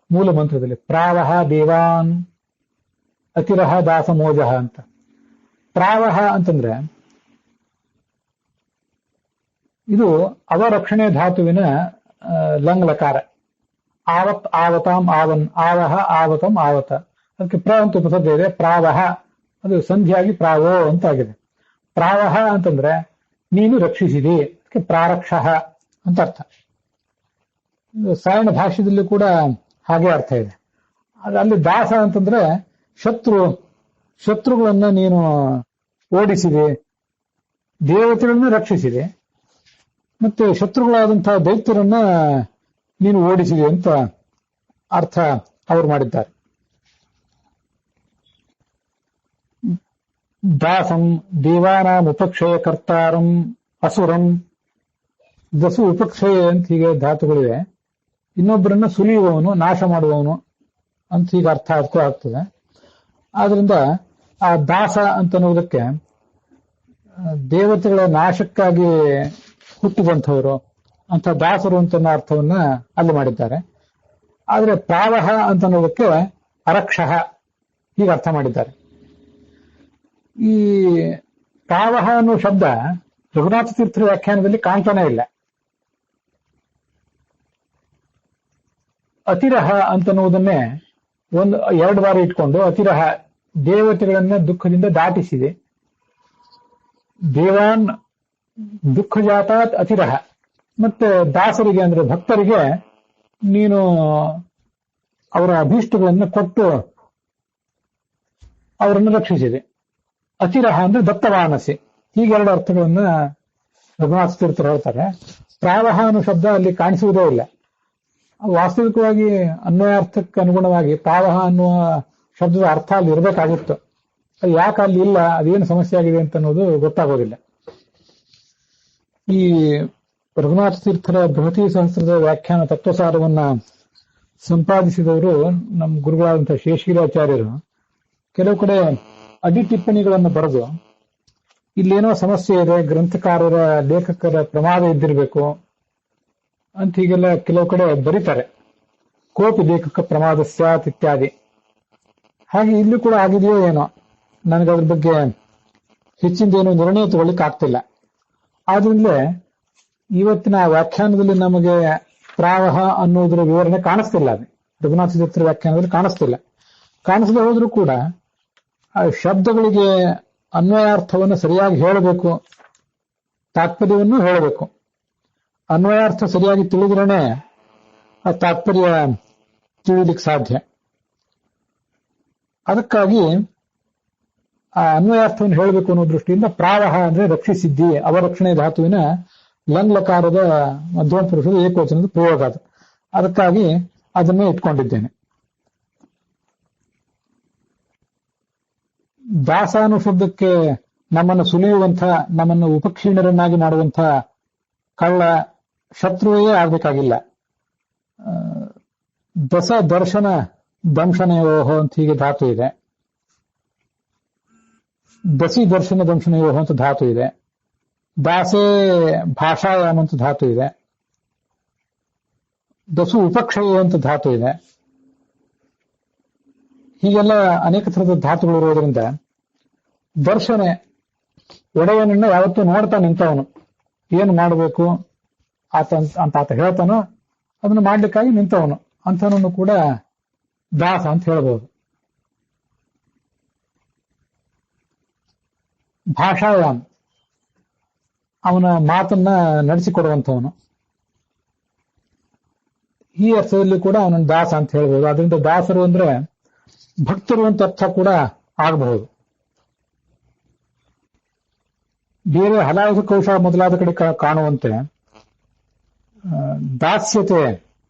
ಮೂಲ ಮಂತ್ರದಲ್ಲಿ. ಪ್ರಾವಹ ದೇವಾನ್ ಅತಿರಹ ದಾಸಮೋಜಃ ಅಂತ. ಪ್ರಾವಹ ಅಂತಂದ್ರೆ ಇದು ಅವರಕ್ಷಣೆ ಧಾತುವಿನ ಲಂಗ್ಲಕಾರ. ಆವತ್ ಆವತಾಂ ಆವನ್, ಆವಹ ಆವತಂ ಆವತ. ಅದಕ್ಕೆ ಪ್ರ ಅಂತ ಉಪಸರ್ಗ ಇದೆ. ಪ್ರಾವಹ ಅದು ಸಂಧಿಯಾಗಿ ಪ್ರಾವೋ ಅಂತ ಆಗಿದೆ. ಪ್ರಾವಹ ಅಂತಂದ್ರೆ ನೀನು ರಕ್ಷಿಸಿದಿ, ಅದಕ್ಕೆ ಪ್ರಾರಕ್ಷ ಅಂತ ಅರ್ಥ. ಸಾಯಣ ಭಾಷೆಯಲ್ಲಿ ಕೂಡ ಹಾಗೆ ಅರ್ಥ ಇದೆ. ಅಲ್ಲಿ ದಾಸ ಅಂತಂದ್ರೆ ಶತ್ರುಗಳನ್ನ ನೀನು ಓಡಿಸಿದೆ, ದೇವತೆಗಳನ್ನ ರಕ್ಷಿಸಿದೆ, ಮತ್ತೆ ಶತ್ರುಗಳಾದಂತಹ ದೈತ್ಯರನ್ನ ನೀನು ಓಡಿಸಿದೆ ಅಂತ ಅರ್ಥ ಅವರು ಮಾಡಿದ್ದಾರೆ. ದಾಸಂ ದೇವಾನಾಂ ಉಪಕ್ಷಯ ಕರ್ತಾರಂ ಅಸುರಂ ದಸು ಉಪಕ್ಷಯ ಅಂತ ಹೀಗೆ ಧಾತುಗಳಿವೆ. ಇನ್ನೊಬ್ಬರನ್ನ ಸುಲಿಯುವವನು, ನಾಶ ಮಾಡುವವನು ಅಂತ ಹೀಗೆ ಅರ್ಥ ಆಗ್ತದೆ. ಆದ್ರಿಂದ ಆ ದಾಸ ಅಂತನ್ನುವುದಕ್ಕೆ ದೇವತೆಗಳ ನಾಶಕ್ಕಾಗಿ ಹುಟ್ಟಿದಂಥವರು ಅಂತ ದಾಸರು ಅಂತ ಅರ್ಥವನ್ನ ಅಲ್ಲಿ ಮಾಡಿದ್ದಾರೆ. ಆದ್ರೆ ಪ್ರಾವಹ ಅಂತನ್ನೋದಕ್ಕೆ ಅರಕ್ಷಃ ಹೀಗೆ ಅರ್ಥ ಮಾಡಿದ್ದಾರೆ. ಈ ಪ್ರಾವಹ ಅನ್ನೋ ಶಬ್ದ ರಘುನಾಥ ತೀರ್ಥರ ವ್ಯಾಖ್ಯಾನದಲ್ಲಿ ಕಾಣ್ತಾನೆ ಇಲ್ಲ. ಅತಿರಹ ಅಂತನ್ನುವುದನ್ನೇ ಎರಡು ಬಾರಿ ಇಟ್ಕೊಂಡು ಅತಿರಹ ದೇವತೆಗಳನ್ನ ದುಃಖದಿಂದ ದಾಟಿಸಿದೆ. ದೇವಾನ್ ದುಃಖ ಜಾತಾತ್ ಅತಿರಹ. ಮತ್ತೆ ದಾಸರಿಗೆ ಅಂದ್ರೆ ಭಕ್ತರಿಗೆ ನೀನು ಅವರ ಅಭೀಷ್ಟಗಳನ್ನು ಕೊಟ್ಟು ಅವರನ್ನು ರಕ್ಷಿಸಿದೆ. ಅತಿರಹ ಅಂದ್ರೆ ದತ್ತವಾನಸಿ. ಹೀಗೆರಡು ಅರ್ಥಗಳನ್ನ ರಘುನಾಥ ತೀರ್ಥರು ಹೇಳ್ತಾರೆ. ಪ್ರಾವಹ ಅನ್ನೋ ಶಬ್ದ ಅಲ್ಲಿ ಕಾಣಿಸುವುದೇ ಇಲ್ಲ. ವಾಸ್ತವಿಕವಾಗಿ ಅನ್ವಯಾರ್ಥಕ್ಕೆ ಅನುಗುಣವಾಗಿ ಪ್ರಾವಹ ಅನ್ನುವ ಶಬ್ದದ ಅರ್ಥ ಅಲ್ಲಿ ಇರಬೇಕಾಗಿತ್ತು. ಅದು ಯಾಕೆ ಅಲ್ಲಿ ಇಲ್ಲ, ಅದೇನು ಸಮಸ್ಯೆ ಆಗಿದೆ ಅಂತ ಅನ್ನೋದು ಗೊತ್ತಾಗೋದಿಲ್ಲ. ಈ ರಘುನಾಥ ತೀರ್ಥರ ಬೃಹತಿ ಸಹಸ್ರದ ವ್ಯಾಖ್ಯಾನ ತತ್ವಸಾರವನ್ನ ಸಂಪಾದಿಸಿದವರು ನಮ್ಮ ಗುರುಗಳಾದಂತಹ ಶೇಷಗಿರಾಚಾರ್ಯರು ಕೆಲವು ಕಡೆ ಅಡಿ ಟಿಪ್ಪಣಿಗಳನ್ನು ಬರೆದು ಇಲ್ಲೇನೋ ಸಮಸ್ಯೆ ಇದೆ, ಗ್ರಂಥಕಾರರ ಲೇಖಕರ ಪ್ರಮಾದ ಇದ್ದಿರಬೇಕು ಅಂತ ಹೀಗೆಲ್ಲ ಕೆಲವು ಕಡೆ ಬರೀತಾರೆ. ಕೋಪಿ ಲೇಖಕ ಪ್ರಮಾದ ಸ್ಯಾತ್ ಇತ್ಯಾದಿ. ಹಾಗೆ ಇಲ್ಲೂ ಕೂಡ ಆಗಿದೆಯೋ ಏನೋ, ನನಗದ್ರ ಬಗ್ಗೆ ಹೆಚ್ಚಿಂದೇನು ನಿರ್ಣಯ ತಗೊಳ್ಳಿಕ್ಕೆ ಆಗ್ತಿಲ್ಲ. ಆದ್ರಿಂದಲೇ ಇವತ್ತಿನ ವ್ಯಾಖ್ಯಾನದಲ್ಲಿ ನಮಗೆ ಪ್ರಾವಹ ಅನ್ನೋದ್ರ ವಿವರಣೆ ಕಾಣಿಸ್ತಿಲ್ಲ. ಅದು ರಘುನಾಥ ತೀರ್ಥರ ವ್ಯಾಖ್ಯಾನದಲ್ಲಿ ಕಾಣಿಸ್ತಿಲ್ಲ. ಕಾಣಿಸದೆ ಹೋದ್ರೂ ಕೂಡ ಆ ಶಬ್ದಗಳಿಗೆ ಅನ್ವಯಾರ್ಥವನ್ನು ಸರಿಯಾಗಿ ಹೇಳಬೇಕು, ತಾತ್ಪರ್ಯವನ್ನು ಹೇಳಬೇಕು. ಅನ್ವಯಾರ್ಥ ಸರಿಯಾಗಿ ತಿಳಿದ್ರೇನೆ ಆ ತಾತ್ಪರ್ಯ ತಿಳಿಲಿಕ್ಕೆ ಸಾಧ್ಯ. ಅದಕ್ಕಾಗಿ ಆ ಅನ್ವಯಾರ್ಥವನ್ನು ಹೇಳಬೇಕು ಅನ್ನೋ ದೃಷ್ಟಿಯಿಂದ ಪ್ರಾವಹ ಅಂದ್ರೆ ರಕ್ಷಿಸಿದ್ದಿ, ಅವರಕ್ಷಣೆ ಧಾತುವಿನ ಲಂಗ್ಲಕಾರದ ಮಧ್ಯಮ ಪುರುಷದ ಏಕವಚನದ ಪ್ರಯೋಗ ಅದು. ಅದಕ್ಕಾಗಿ ಅದನ್ನೇ ಇಟ್ಕೊಂಡಿದ್ದೇನೆ. ದಾಸಾನು ಶಬ್ದಕ್ಕೆ ನಮ್ಮನ್ನು ಸುಲಿಯುವಂಥ, ನಮ್ಮನ್ನು ಉಪಕ್ಷೀಣರನ್ನಾಗಿ ಮಾಡುವಂಥ ಕಳ್ಳ ಶತ್ರುವೇ ಆಗ್ಬೇಕಾಗಿಲ್ಲ. ದಸ ದರ್ಶನ ದಂಶನಯೋಹೋ ಅಂತ ಹೀಗೆ ಧಾತು ಇದೆ. ದಸಿ ದರ್ಶನ ದಂಶನಯೋಹೋ ಅಂತ ಧಾತು ಇದೆ. ದಾಸೇ ಭಾಷಾಯಾಮ ಅಂತ ಧಾತು ಇದೆ. ದಸು ಉಪಕ್ಷಯ ಅಂತ ಧಾತು ಇದೆ. ಹೀಗೆಲ್ಲ ಅನೇಕ ಥರದ ಧಾತುಗಳು ಇರೋದ್ರಿಂದ ದರ್ಶನೆ ಒಡೆಯನನ್ನ ಯಾವತ್ತೂ ನೋಡ್ತಾ ನಿಂತವನು, ಏನು ಮಾಡಬೇಕು ಆತ ಹೇಳ್ತಾನೋ ಅದನ್ನು ಮಾಡ್ಲಿಕ್ಕಾಗಿ ನಿಂತವನು ಅಂತನೂ ಕೂಡ ದಾಸ ಅಂತ ಹೇಳ್ಬೋದು. ಭಾಷಾಯಾಮ್ ಅವನ ಮಾತನ್ನ ನಡೆಸಿಕೊಡುವಂಥವನು. ಈ ಅರ್ಥದಲ್ಲಿ ಕೂಡ ಅವನನ್ನು ದಾಸ ಅಂತ ಹೇಳ್ಬೋದು. ಅದರಿಂದ ದಾಸರು ಅಂದ್ರೆ ಭಕ್ತರು ಅಂತ ಅರ್ಥ ಕೂಡ ಆಗಬಹುದು. ಬೇರೆ ಹಲಾಯುಧ ಕೌಶ ಮೊದಲಾದ ಕಡೆ ಕಾಣುವಂತೆ ದಾಸ್ಯತೆ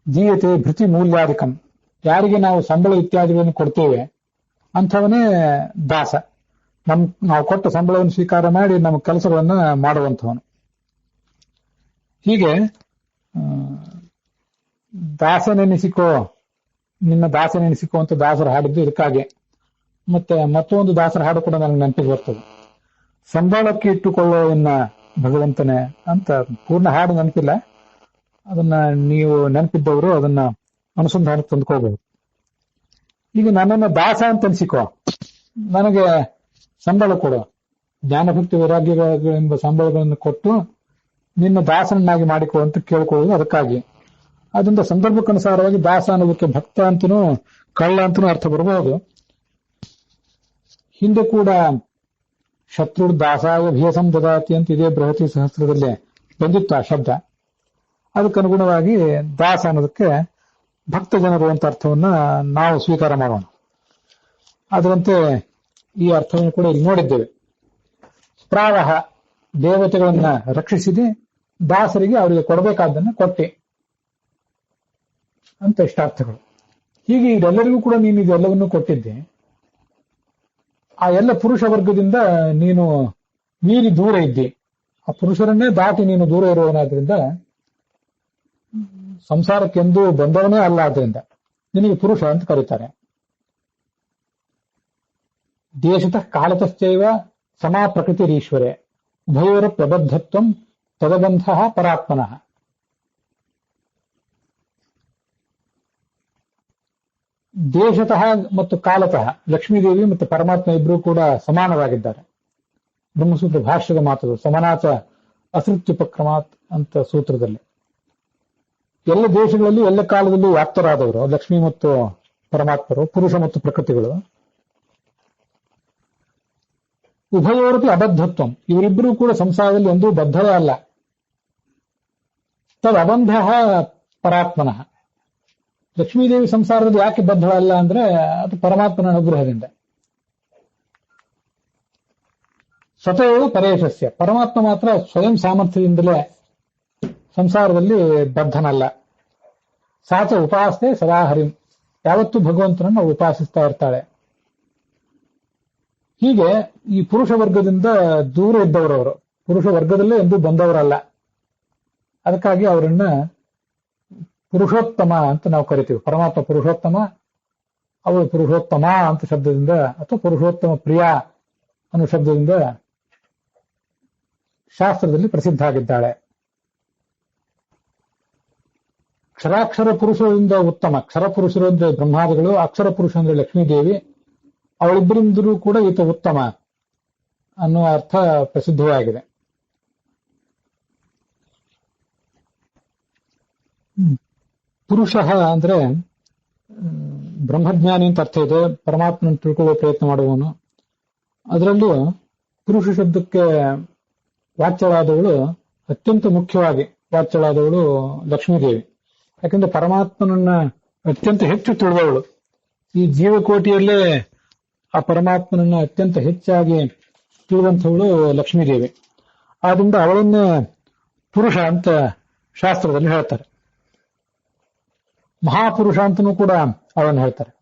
ಜೀಯತೆ ಭೃತಿ ಮೂಲ್ಯಾಧಿಕಂ, ಯಾರಿಗೆ ನಾವು ಸಂಬಳ ಇತ್ಯಾದಿಗಳನ್ನು ಕೊಡ್ತೇವೆ ಅಂಥವನೇ ದಾಸ. ನಾವು ಕೊಟ್ಟ ಸಂಬಳವನ್ನು ಸ್ವೀಕಾರ ಮಾಡಿ ನಮ್ಮ ಕೆಲಸಗಳನ್ನ ಮಾಡುವಂಥವನು. ಹೀಗೆ ದಾಸನೆನಿಸಿಕೋ, ನಿನ್ನ ದಾಸನೆನಿಸಿಕೋ ಅಂತ ದಾಸರ ಹಾಡಿದ್ದು ಇದಕ್ಕಾಗೆ. ಮತ್ತೆ ಮತ್ತೊಂದು ದಾಸರ ಹಾಡು ಕೂಡ ನನಗೆ ನೆನಪಿಗೆ ಬರ್ತದೆ. ಸಂಬಳಕ್ಕೆ ಇಟ್ಟುಕೊಳ್ಳೋ ಇನ್ನ ಭಗವಂತನೇ ಅಂತ. ಪೂರ್ಣ ಹಾಡು ನೆನಪಿಲ್ಲ, ಅದನ್ನ ನೀವು ನೆನಪಿದ್ದವರು ಅದನ್ನ ಅನುಸಂಧಾನಕ್ಕೆ ತಂದ್ಕೋಬಹುದು. ಈಗ ನನ್ನನ್ನು ದಾಸ ಅಂತ ಅನ್ಸಿಕೋ, ನನಗೆ ಸಂಬಳ ಕೊಡು, ಜ್ಞಾನಭಕ್ತಿ ವೈರಾಗ್ಯಗಳೆಂಬ ಸಂಬಳಗಳನ್ನು ಕೊಟ್ಟು ನಿನ್ನ ದಾಸನನ್ನಾಗಿ ಮಾಡಿಕೊ ಅಂತ ಕೇಳ್ಕೊಳ್ಳೋದು ಅದಕ್ಕಾಗಿ. ಅದರಿಂದ ಸಂದರ್ಭಕ್ಕನುಸಾರವಾಗಿ ದಾಸ ಅನ್ನೋದಕ್ಕೆ ಭಕ್ತ ಅಂತನೂ ಕಳ್ಳ ಅಂತನೂ ಅರ್ಥ ಬರಬಹುದು. ಹಿಂದೆ ಕೂಡ ಶತ್ರು ದಾಸಾಯ ಭೀಯಸಂ ದದಾತಿ ಅಂತ ಇದೇ ಬೃಹತಿ ಸಹಸ್ರದಲ್ಲೇ ಬಂದಿತ್ತು ಆ ಶಬ್ದ. ಅದಕ್ಕನುಗುಣವಾಗಿ ದಾಸ ಅನ್ನೋದಕ್ಕೆ ಭಕ್ತ ಜನರು ಅಂತ ಅರ್ಥವನ್ನ ನಾವು ಸ್ವೀಕಾರ ಮಾಡೋಣ. ಅದರಂತೆ ಈ ಅರ್ಥವನ್ನು ಕೂಡ ಇಲ್ಲಿ ನೋಡಿದ್ದೇವೆ. ಪ್ರಾರಹ ದೇವತೆಗಳನ್ನ ರಕ್ಷಿಸಿದೆ, ದಾಸರಿಗೆ ಅವರಿಗೆ ಕೊಡಬೇಕಾದ್ದನ್ನ ಕೊಟ್ಟೆ ಅಂತ ಇಷ್ಟಾರ್ಥಗಳು. ಹೀಗೆ ಇದೆಲ್ಲರಿಗೂ ಕೂಡ ನೀನು ಇದೆಲ್ಲವನ್ನೂ ಕೊಟ್ಟಿದ್ದೆ. ಆ ಎಲ್ಲ ಪುರುಷ ವರ್ಗದಿಂದ ನೀನು ಮೀರಿ ದೂರ ಇದ್ದಿ. ಆ ಪುರುಷರನ್ನೇ ದಾಟಿ ನೀನು ದೂರ ಇರುವವನಾದ್ರಿಂದ, ಸಂಸಾರಕ್ಕೆಂದೂ ಬಂದವನೇ ಅಲ್ಲ, ಆದ್ರಿಂದ ನಿನಗೆ ಪುರುಷ ಅಂತ ಕರೀತಾರೆ. ದೇಶತಃ ಕಾಲತಶ್ಚೈವ ಸಮಾ ಪ್ರಕೃತಿರೀಶ್ವರೇ ಉಭಯೋರ ಪ್ರಬದ್ಧತ್ವಂ ತದಬಂಧ ಪರಾತ್ಮನಃ. ದೇಶತಃ ಮತ್ತು ಕಾಲತಃ ಲಕ್ಷ್ಮೀದೇವಿ ಮತ್ತು ಪರಮಾತ್ಮ ಇಬ್ಬರೂ ಕೂಡ ಸಮಾನವಾಗಿದ್ದಾರೆ. ಬ್ರಹ್ಮಸೂತ್ರ ಭಾಷ್ಯದ ಮಾತುಗಳು ಸಮನಾಚ ಅಸೃತ್ಯುಪಕ್ರಮಾತ್ ಅಂತ ಸೂತ್ರದಲ್ಲಿ. ಎಲ್ಲ ದೇಶಗಳಲ್ಲಿ ಎಲ್ಲ ಕಾಲದಲ್ಲೂ ವ್ಯಾಪ್ತರಾದವರು ಲಕ್ಷ್ಮಿ ಮತ್ತು ಪರಮಾತ್ಮರು, ಪುರುಷ ಮತ್ತು ಪ್ರಕೃತಿಗಳು. ಉಭಯೋರಪಿ ಅಬದ್ಧತ್ವಂ, ಇವರಿಬ್ಬರೂ ಕೂಡ ಸಂಸಾರದಲ್ಲಿ ಎಂದೂ ಬದ್ಧವೇ ಅಲ್ಲ. ತದ್ ಅಬಂಧ ಪರಾತ್ಮನಃ. ಲಕ್ಷ್ಮೀದೇವಿ ಸಂಸಾರದಲ್ಲಿ ಯಾಕೆ ಬದ್ಧವಲ್ಲ ಅಂದ್ರೆ ಅದು ಪರಮಾತ್ಮನ ಅನುಗ್ರಹದಿಂದ. ಸ್ವತಃ ಪರೇಶಸ್ಯ, ಪರಮಾತ್ಮ ಮಾತ್ರ ಸ್ವಯಂ ಸಾಮರ್ಥ್ಯದಿಂದಲೇ ಸಂಸಾರದಲ್ಲಿ ಬದ್ಧನಲ್ಲ. ಸಾಚ ಉಪಾಸತೆ ಸದಾ ಹರಿಂ, ಯಾವತ್ತೂ ಭಗವಂತನನ್ನು ಉಪಾಸಿಸ್ತಾ ಇರ್ತಾಳೆ. ಹೀಗೆ ಈ ಪುರುಷ ವರ್ಗದಿಂದ ದೂರ ಇದ್ದವರವರು, ಪುರುಷ ವರ್ಗದಲ್ಲೇ ಎಂದೂ ಬಂದವರಲ್ಲ. ಅದಕ್ಕಾಗಿ ಅವರನ್ನ ಪುರುಷೋತ್ತಮ ಅಂತ ನಾವು ಕರಿತೀವಿ. ಪರಮಾತ್ಮ ಪುರುಷೋತ್ತಮ, ಅವಳು ಪುರುಷೋತ್ತಮ ಅಂತ ಶಬ್ದದಿಂದ ಅಥವಾ ಪುರುಷೋತ್ತಮ ಪ್ರಿಯ ಅನ್ನೋ ಶಬ್ದದಿಂದ ಶಾಸ್ತ್ರದಲ್ಲಿ ಪ್ರಸಿದ್ಧ ಆಗಿದ್ದಾಳೆ. ಕ್ಷರಾಕ್ಷರ ಪುರುಷರಿಂದ ಉತ್ತಮ, ಕ್ಷರ ಪುರುಷರು ಅಂದ್ರೆ ಬ್ರಹ್ಮಾದಿಗಳು, ಅಕ್ಷರ ಪುರುಷ ಅಂದ್ರೆ ಲಕ್ಷ್ಮೀದೇವಿ. ಅವಳಿಬ್ಬರಿಂದಲೂ ಕೂಡ ಈತ ಉತ್ತಮ ಅನ್ನುವ ಅರ್ಥ ಪ್ರಸಿದ್ಧವಾಗಿದೆ. ಪುರುಷ ಅಂದ್ರೆ ಬ್ರಹ್ಮಜ್ಞಾನಿ ಅಂತ ಅರ್ಥ ಇದೆ, ಪರಮಾತ್ಮನ ತಿಳ್ಕೊಳ್ಳುವ ಪ್ರಯತ್ನ ಮಾಡುವವನು. ಅದರಲ್ಲೂ ಪುರುಷ ಶಬ್ದಕ್ಕೆ ವಾಚ್ಯಳಾದವಳು, ಅತ್ಯಂತ ಮುಖ್ಯವಾಗಿ ವಾಚ್ಯಳಾದವಳು ಲಕ್ಷ್ಮೀದೇವಿ. ಯಾಕಂದ್ರೆ ಪರಮಾತ್ಮನನ್ನ ಅತ್ಯಂತ ಹೆಚ್ಚು ತಿಳಿದವಳು. ಈ ಜೀವಕೋಟಿಯಲ್ಲೇ ಆ ಪರಮಾತ್ಮನನ್ನ ಅತ್ಯಂತ ಹೆಚ್ಚಾಗಿ ತಿಳಿದಂಥವಳು ಲಕ್ಷ್ಮೀದೇವಿ. ಆದ್ರಿಂದ ಅವಳನ್ನೇ ಪುರುಷ ಅಂತ ಶಾಸ್ತ್ರದಲ್ಲಿ ಹೇಳ್ತಾರೆ. ಮಹಾಪುರುಷ ಅಂತನೂ ಕೂಡ ಅವಳನ್ನು ಹೇಳ್ತಾರೆ.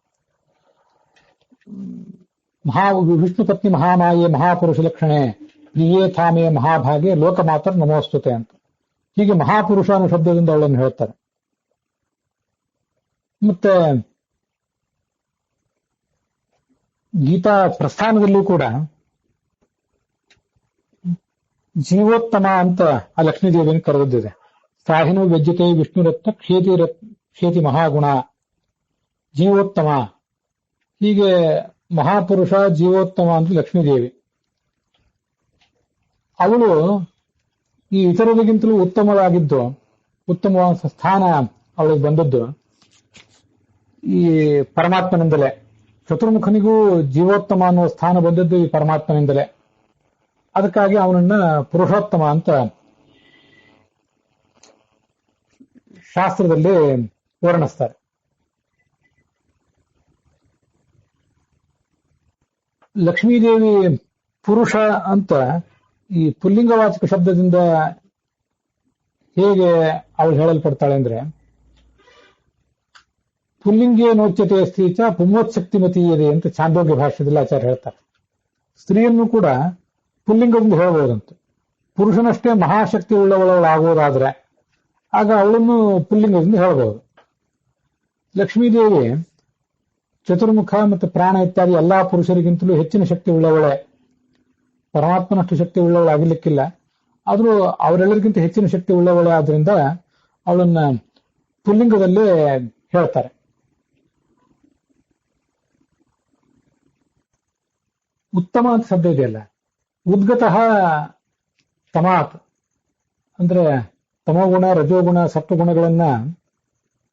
ವಿಷ್ಣು ಪತ್ನಿ ಮಹಾಮಾಯೆ ಮಹಾಪುರುಷ ಲಕ್ಷಣೆ ಪ್ರಿಯೇ ಥಾಮೆ ಮಹಾಭಾಗೆ ಲೋಕಮಾತರ್ ನಮೋಸ್ತುತೆ ಅಂತ. ಹೀಗೆ ಮಹಾಪುರುಷ ಅನ್ನೋ ಶಬ್ದದಿಂದ ಅವಳನ್ನು ಹೇಳ್ತಾರೆ. ಮತ್ತೆ ಗೀತಾ ಪ್ರಸ್ಥಾನದಲ್ಲೂ ಕೂಡ ಜೀವೋತ್ತಮ ಅಂತ ಆ ಲಕ್ಷ್ಮೀದೇವಿಯನ್ನು ಕರೆದಿದೆ. ಸಾಹಿನೋ ವ್ಯಜ್ಯತೆ ವಿಷ್ಣುರತ್ನ ಕ್ಷೇತಿ ಮಹಾಗುಣ ಜೀವೋತ್ತಮ. ಹೀಗೆ ಮಹಾಪುರುಷ ಜೀವೋತ್ತಮ ಅಂತ ಲಕ್ಷ್ಮೀದೇವಿ. ಅವಳು ಈ ಇತರರಿಗಿಂತಲೂ ಉತ್ತಮವಾಗಿದ್ದು, ಉತ್ತಮವಾದ ಸ್ಥಾನ ಅವಳಿಗೆ ಬಂದದ್ದು ಈ ಪರಮಾತ್ಮನಿಂದಲೇ. ಚತುರ್ಮುಖನಿಗೂ ಜೀವೋತ್ತಮ ಅನ್ನುವ ಸ್ಥಾನ ಬಂದದ್ದು ಈ ಪರಮಾತ್ಮನಿಂದಲೇ. ಅದಕ್ಕಾಗಿ ಅವನನ್ನ ಪುರುಷೋತ್ತಮ ಅಂತ ಶಾಸ್ತ್ರದಲ್ಲಿ ವರ್ಣಿಸ್ತಾರೆ. ಲಕ್ಷ್ಮೀದೇವಿ ಪುರುಷ ಅಂತ ಈ ಪುಲ್ಲಿಂಗವಾಚಕ ಶಬ್ದದಿಂದ ಹೇಗೆ ಅವಳು ಹೇಳಲ್ಪಡ್ತಾಳೆ ಅಂದ್ರೆ, ಪುಲ್ಲಿಂಗೇ ನೋಚ್ಯತೆ ಸ್ತ್ರೀಚ ಪುಂವತ್ಶಕ್ತಿಮತಿ ಇದೆ ಅಂತ ಚಾಂದೋಗ್ಯ ಭಾಷ್ಯದಲ್ಲಿ ಆಚಾರ್ಯ ಹೇಳ್ತಾರೆ. ಸ್ತ್ರೀಯನ್ನು ಕೂಡ ಪುಲ್ಲಿಂಗದಿಂದ ಹೇಳಬಹುದಂತೆ. ಪುರುಷನಷ್ಟೇ ಮಹಾಶಕ್ತಿ ಉಳ್ಳವಳಾಗುವುದಾದ್ರೆ ಆಗ ಅವಳನ್ನು ಪುಲ್ಲಿಂಗದಿಂದ ಹೇಳಬಹುದು. ಲಕ್ಷ್ಮೀದೇವಿ ಚತುರ್ಮುಖ ಮತ್ತು ಪ್ರಾಣ ಇತ್ಯಾದಿ ಎಲ್ಲಾ ಪುರುಷರಿಗಿಂತಲೂ ಹೆಚ್ಚಿನ ಶಕ್ತಿ ಉಳ್ಳವಳೆ. ಪರಮಾತ್ಮನಷ್ಟು ಶಕ್ತಿ ಉಳ್ಳವಳಾಗಲಿಕ್ಕಿಲ್ಲ, ಆದರೂ ಅವರೆಲ್ಲರಿಗಿಂತ ಹೆಚ್ಚಿನ ಶಕ್ತಿ ಉಳ್ಳವಳೆ. ಆದ್ರಿಂದ ಅವಳನ್ನ ಪುಲ್ಲಿಂಗದಲ್ಲೇ ಹೇಳ್ತಾರೆ. ಉತ್ತಮ ಅಂತ ಶಬ್ದ ಇದೆಯಲ್ಲ, ಉದ್ಗತಃ ತಮಾತ್ ಅಂದ್ರೆ ತಮೋಗುಣ ರಜೋಗುಣ ಸತ್ವಗುಣಗಳನ್ನ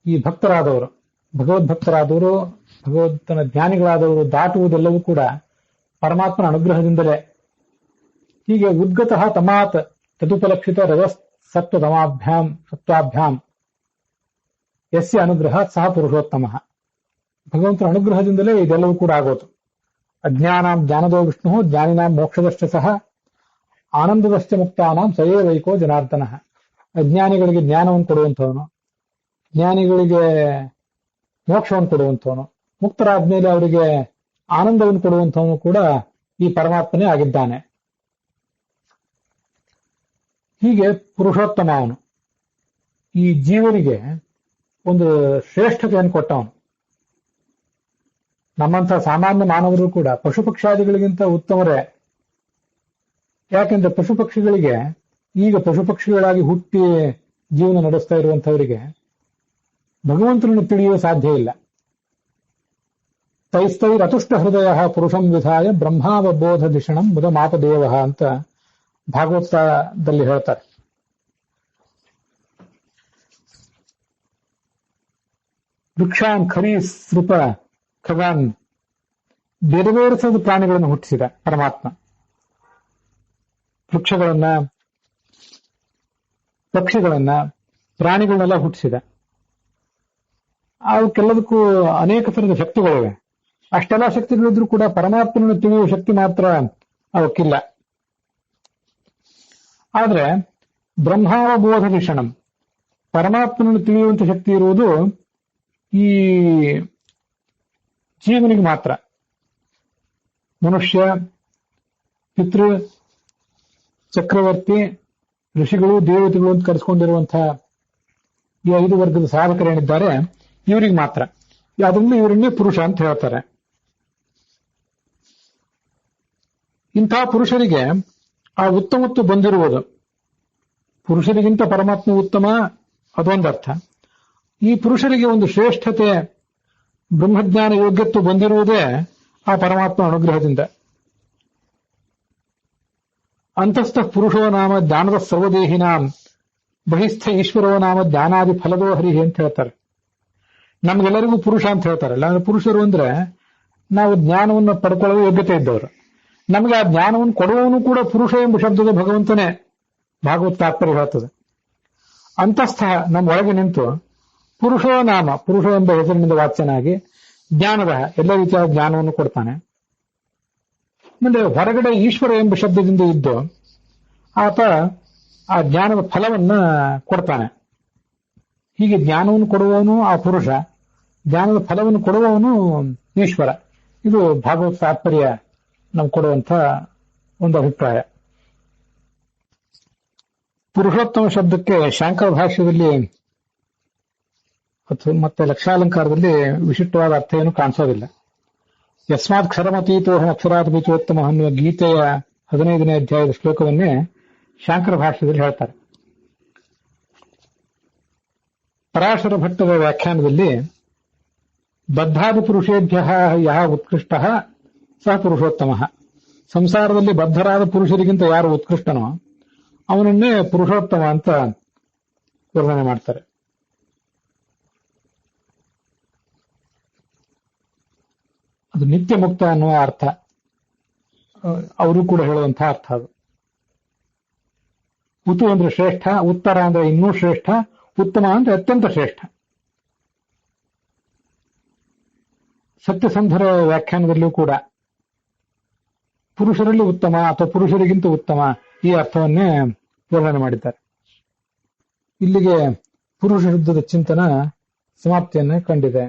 ಈ ಭಕ್ತರಾದವರು, ಭಗವದ್ಭಕ್ತರಾದವರು, ಭಗವಂತನ ಜ್ಞಾನಿಗಳಾದವರು ದಾಟುವುದೆಲ್ಲವೂ ಕೂಡ ಪರಮಾತ್ಮನ ಅನುಗ್ರಹದಿಂದಲೇ. ಹೀಗೆ ಉದ್ಗತಃ ತಮಾತ್ ತದುಪಲಕ್ಷಿತ ರಜಸ್ ಸತ್ವಾಭ್ಯಾಂ ಯಸ್ಯ ಅನುಗ್ರಹ ಸಹ ಪುರುಷೋತ್ತಮ. ಭಗವಂತನ ಅನುಗ್ರಹದಿಂದಲೇ ಇದೆಲ್ಲವೂ ಕೂಡ ಆಗೋದು. ಅಜ್ಞಾನಾಂ ಜ್ಞಾನದೋ ವಿಷ್ಣು ಜ್ಞಾನಿನಾಂ ಮೋಕ್ಷದಶ್ಚ ಸಹ ಆನಂದದಶ್ಚ ಮುಕ್ತಾನಾಂ ಸಯೇವೈಕೋ ಜನಾರ್ದನ. ಅಜ್ಞಾನಿಗಳಿಗೆ ಜ್ಞಾನವನ್ನು ಕೊಡುವಂಥವನು, ಜ್ಞಾನಿಗಳಿಗೆ ಮೋಕ್ಷವನ್ನು ಕೊಡುವಂಥವನು, ಮುಕ್ತರಾದ್ಮೇಲೆ ಅವರಿಗೆ ಆನಂದವನ್ನು ಕೊಡುವಂಥವನು ಕೂಡ ಈ ಪರಮಾತ್ಮನೇ ಆಗಿದ್ದಾನೆ. ಹೀಗೆ ಪುರುಷೋತ್ತಮ ಅವನು. ಈ ಜೀವನಿಗೆ ಒಂದು ಶ್ರೇಷ್ಠತೆಯನ್ನು ಕೊಟ್ಟವನು. ನಮ್ಮಂಥ ಸಾಮಾನ್ಯ ಮಾನವರು ಕೂಡ ಪಶು ಪಕ್ಷಾದಿಗಳಿಗಿಂತ ಉತ್ತಮರೇ. ಯಾಕೆಂದ್ರೆ ಪಶು ಪಕ್ಷಿಗಳಿಗೆ, ಈಗ ಪಶು ಪಕ್ಷಿಗಳಾಗಿ ಹುಟ್ಟಿ ಜೀವನ ನಡೆಸ್ತಾ ಇರುವಂತವರಿಗೆ ಭಗವಂತನನ್ನು ತಿಳಿಯುವ ಸಾಧ್ಯ ಇಲ್ಲ. ತೈಸ್ತೈರತುಷ್ಟ ಹೃದಯ ಪುರುಷಂ ವಿಧಾಯ ಬ್ರಹ್ಮಾವಬೋಧ ದಿಷಣಂ ಮುದ ಮಾಪದೇವ ಅಂತ ಭಾಗವತದಲ್ಲಿ ಹೇಳ್ತಾರೆ. ವೃಕ್ಷಾನ್ ಖರೀ ಸೃಪ ಖಗಾನ್, ಬೇರೆ ಬೇರೆ ಥರದ ಪ್ರಾಣಿಗಳನ್ನು ಹುಟ್ಟಿಸಿದ ಪರಮಾತ್ಮ. ವೃಕ್ಷಗಳನ್ನ, ಪಕ್ಷಿಗಳನ್ನ, ಪ್ರಾಣಿಗಳನ್ನೆಲ್ಲ ಹುಟ್ಟಿಸಿದ. ಅವಕ್ಕೆಲ್ಲದಕ್ಕೂ ಅನೇಕ ಥರದ ಶಕ್ತಿಗಳಿವೆ. ಅಷ್ಟೆಲ್ಲ ಶಕ್ತಿಗಳಿದ್ರೂ ಕೂಡ ಪರಮಾತ್ಮನನ್ನು ತಿಳಿಯುವ ಶಕ್ತಿ ಮಾತ್ರ ಅವಕ್ಕಿಲ್ಲ. ಆದ್ರೆ ಬ್ರಹ್ಮಾವಬೋಧ ದಿಷಣಂ, ಪರಮಾತ್ಮನನ್ನು ತಿಳಿಯುವಂತ ಶಕ್ತಿ ಇರುವುದು ಈ ಜೀವನಿಗೆ ಮಾತ್ರ. ಮನುಷ್ಯ, ಪಿತೃ, ಚಕ್ರವರ್ತಿ, ಋಷಿಗಳು, ದೇವತೆಗಳು ಅಂತ ಕರೆಸ್ಕೊಂಡಿರುವಂತಹ ಈ 5 ವರ್ಗದ ಸಾಧಕರೇನಿದ್ದಾರೆ ಇವರಿಗೆ ಮಾತ್ರ. ಅದರಿಂದ ಇವರನ್ನೇ ಪುರುಷ ಅಂತ ಹೇಳ್ತಾರೆ. ಇಂತಹ ಪುರುಷರಿಗೆ ಆ ಉತ್ತಮತ್ವ ಬಂದಿರುವುದು. ಪುರುಷರಿಗಿಂತ ಪರಮಾತ್ಮ ಉತ್ತಮ, ಅದೊಂದರ್ಥ. ಈ ಪುರುಷರಿಗೆ ಒಂದು ಶ್ರೇಷ್ಠತೆ, ಬ್ರಹ್ಮಜ್ಞಾನ ಯೋಗ್ಯತ್ವ ಬಂದಿರುವುದೇ ಆ ಪರಮಾತ್ಮ ಅನುಗ್ರಹದಿಂದ. ಅಂತಸ್ಥ ಪುರುಷೋ ನಾಮ ಜ್ಞಾನದ ಸರ್ವದೇಹಿನಾಂ ಬಹಿಸ್ಥ ಈಶ್ವರೋ ನಾಮ ಜ್ಞಾನಾದಿ ಫಲದೋ ಹರಿಹಿ ಅಂತ ಹೇಳ್ತಾರೆ. ನಮ್ಗೆಲ್ಲರಿಗೂ ಪುರುಷ ಅಂತ ಹೇಳ್ತಾರಲ್ಲ, ಪುರುಷರು ಅಂದ್ರೆ ನಾವು ಜ್ಞಾನವನ್ನು ಪಡ್ಕೊಳ್ಳುವ ಯೋಗ್ಯತೆ ಇದ್ದವರು. ನಮಗೆ ಆ ಜ್ಞಾನವನ್ನು ಕೊಡುವವನು ಕೂಡ ಪುರುಷ ಎಂಬ ಶಬ್ದದ ಭಗವಂತನೇ ಭಾಗವತ ತಾತ್ಪರ್ಯ ಹೇಳ್ತದೆ. ಅಂತಸ್ಥ ನಮ್ಮ ಒಳಗೆ ನಿಂತು ಪುರುಷೋ ನಾಮ, ಪುರುಷ ಎಂಬ ಹೆಸರಿನಿಂದ ವಾಚ್ಯನಾಗಿ ಜ್ಞಾನದ ಎಲ್ಲ ರೀತಿಯ ಜ್ಞಾನವನ್ನು ಕೊಡ್ತಾನೆ. ಆಮೇಲೆ ಹೊರಗಡೆ ಈಶ್ವರ ಎಂಬ ಶಬ್ದದಿಂದ ಇದ್ದು ಆತ ಆ ಜ್ಞಾನದ ಫಲವನ್ನ ಕೊಡ್ತಾನೆ. ಹೀಗೆ ಜ್ಞಾನವನ್ನು ಕೊಡುವವನು ಆ ಪುರುಷ, ಜ್ಞಾನದ ಫಲವನ್ನು ಕೊಡುವವನು ಈಶ್ವರ. ಇದು ಭಾಗವತ ತಾತ್ಪರ್ಯ ನಮ್ಗೆ ಕೊಡುವಂತ ಒಂದು ಅಭಿಪ್ರಾಯ. ಪುರುಷೋತ್ತಮ ಶಬ್ದಕ್ಕೆ ಶಾಂಕರ ಭಾಷ್ಯದಲ್ಲಿ ಮತ್ತೆ ಲಕ್ಷಾಲಂಕಾರದಲ್ಲಿ ವಿಶಿಷ್ಟವಾದ ಅರ್ಥ ಏನು ಕಾಣಿಸೋದಿಲ್ಲ. ಯಸ್ಮಾತ್ ಕ್ಷರಮತೀತೋಹಂ ಅಕ್ಷರಾತ್ ಬೀಚೋತ್ತಮ ಅನ್ನುವ ಗೀತೆಯ 15ನೇ ಅಧ್ಯಾಯದ ಶ್ಲೋಕವನ್ನೇ ಶಾಂಕರ ಭಾಷ್ಯದಲ್ಲಿ ಹೇಳ್ತಾರೆ. ಪರಾಶರ ಭಟ್ಟರ ವ್ಯಾಖ್ಯಾನದಲ್ಲಿ ಬದ್ಧಾದಿ ಪುರುಷೇಭ್ಯ ಯಹ ಉತ್ಕೃಷ್ಟ ಸಹ ಪುರುಷೋತ್ತಮ, ಸಂಸಾರದಲ್ಲಿ ಬದ್ಧರಾದ ಪುರುಷರಿಗಿಂತ ಯಾರು ಉತ್ಕೃಷ್ಟನೋ ಅವನನ್ನೇ ಪುರುಷೋತ್ತಮ ಅಂತ ವರ್ಣನೆ ಮಾಡ್ತಾರೆ. ಅದು ನಿತ್ಯ ಮುಕ್ತ ಅನ್ನುವ ಅರ್ಥ, ಅವರು ಕೂಡ ಹೇಳುವಂತಹ ಅರ್ಥ ಅದು. ಉತು ಅಂದ್ರೆ ಶ್ರೇಷ್ಠ, ಉತ್ತರ ಅಂದ್ರೆ ಇನ್ನೂ ಶ್ರೇಷ್ಠ, ಉತ್ತಮ ಅಂದ್ರೆ ಅತ್ಯಂತ ಶ್ರೇಷ್ಠ. ಸತ್ಯಸಂಧರ ವ್ಯಾಖ್ಯಾನದಲ್ಲೂ ಕೂಡ ಪುರುಷರಲ್ಲಿ ಉತ್ತಮ ಅಥವಾ ಪುರುಷರಿಗಿಂತ ಉತ್ತಮ ಈ ಅರ್ಥವನ್ನೇ ವರ್ಣನೆ ಮಾಡಿದ್ದಾರೆ. ಇಲ್ಲಿಗೆ ಪುರುಷ ಶಬ್ದದ ಚಿಂತನ ಸಮಾಪ್ತಿಯನ್ನು ಕಂಡಿದೆ.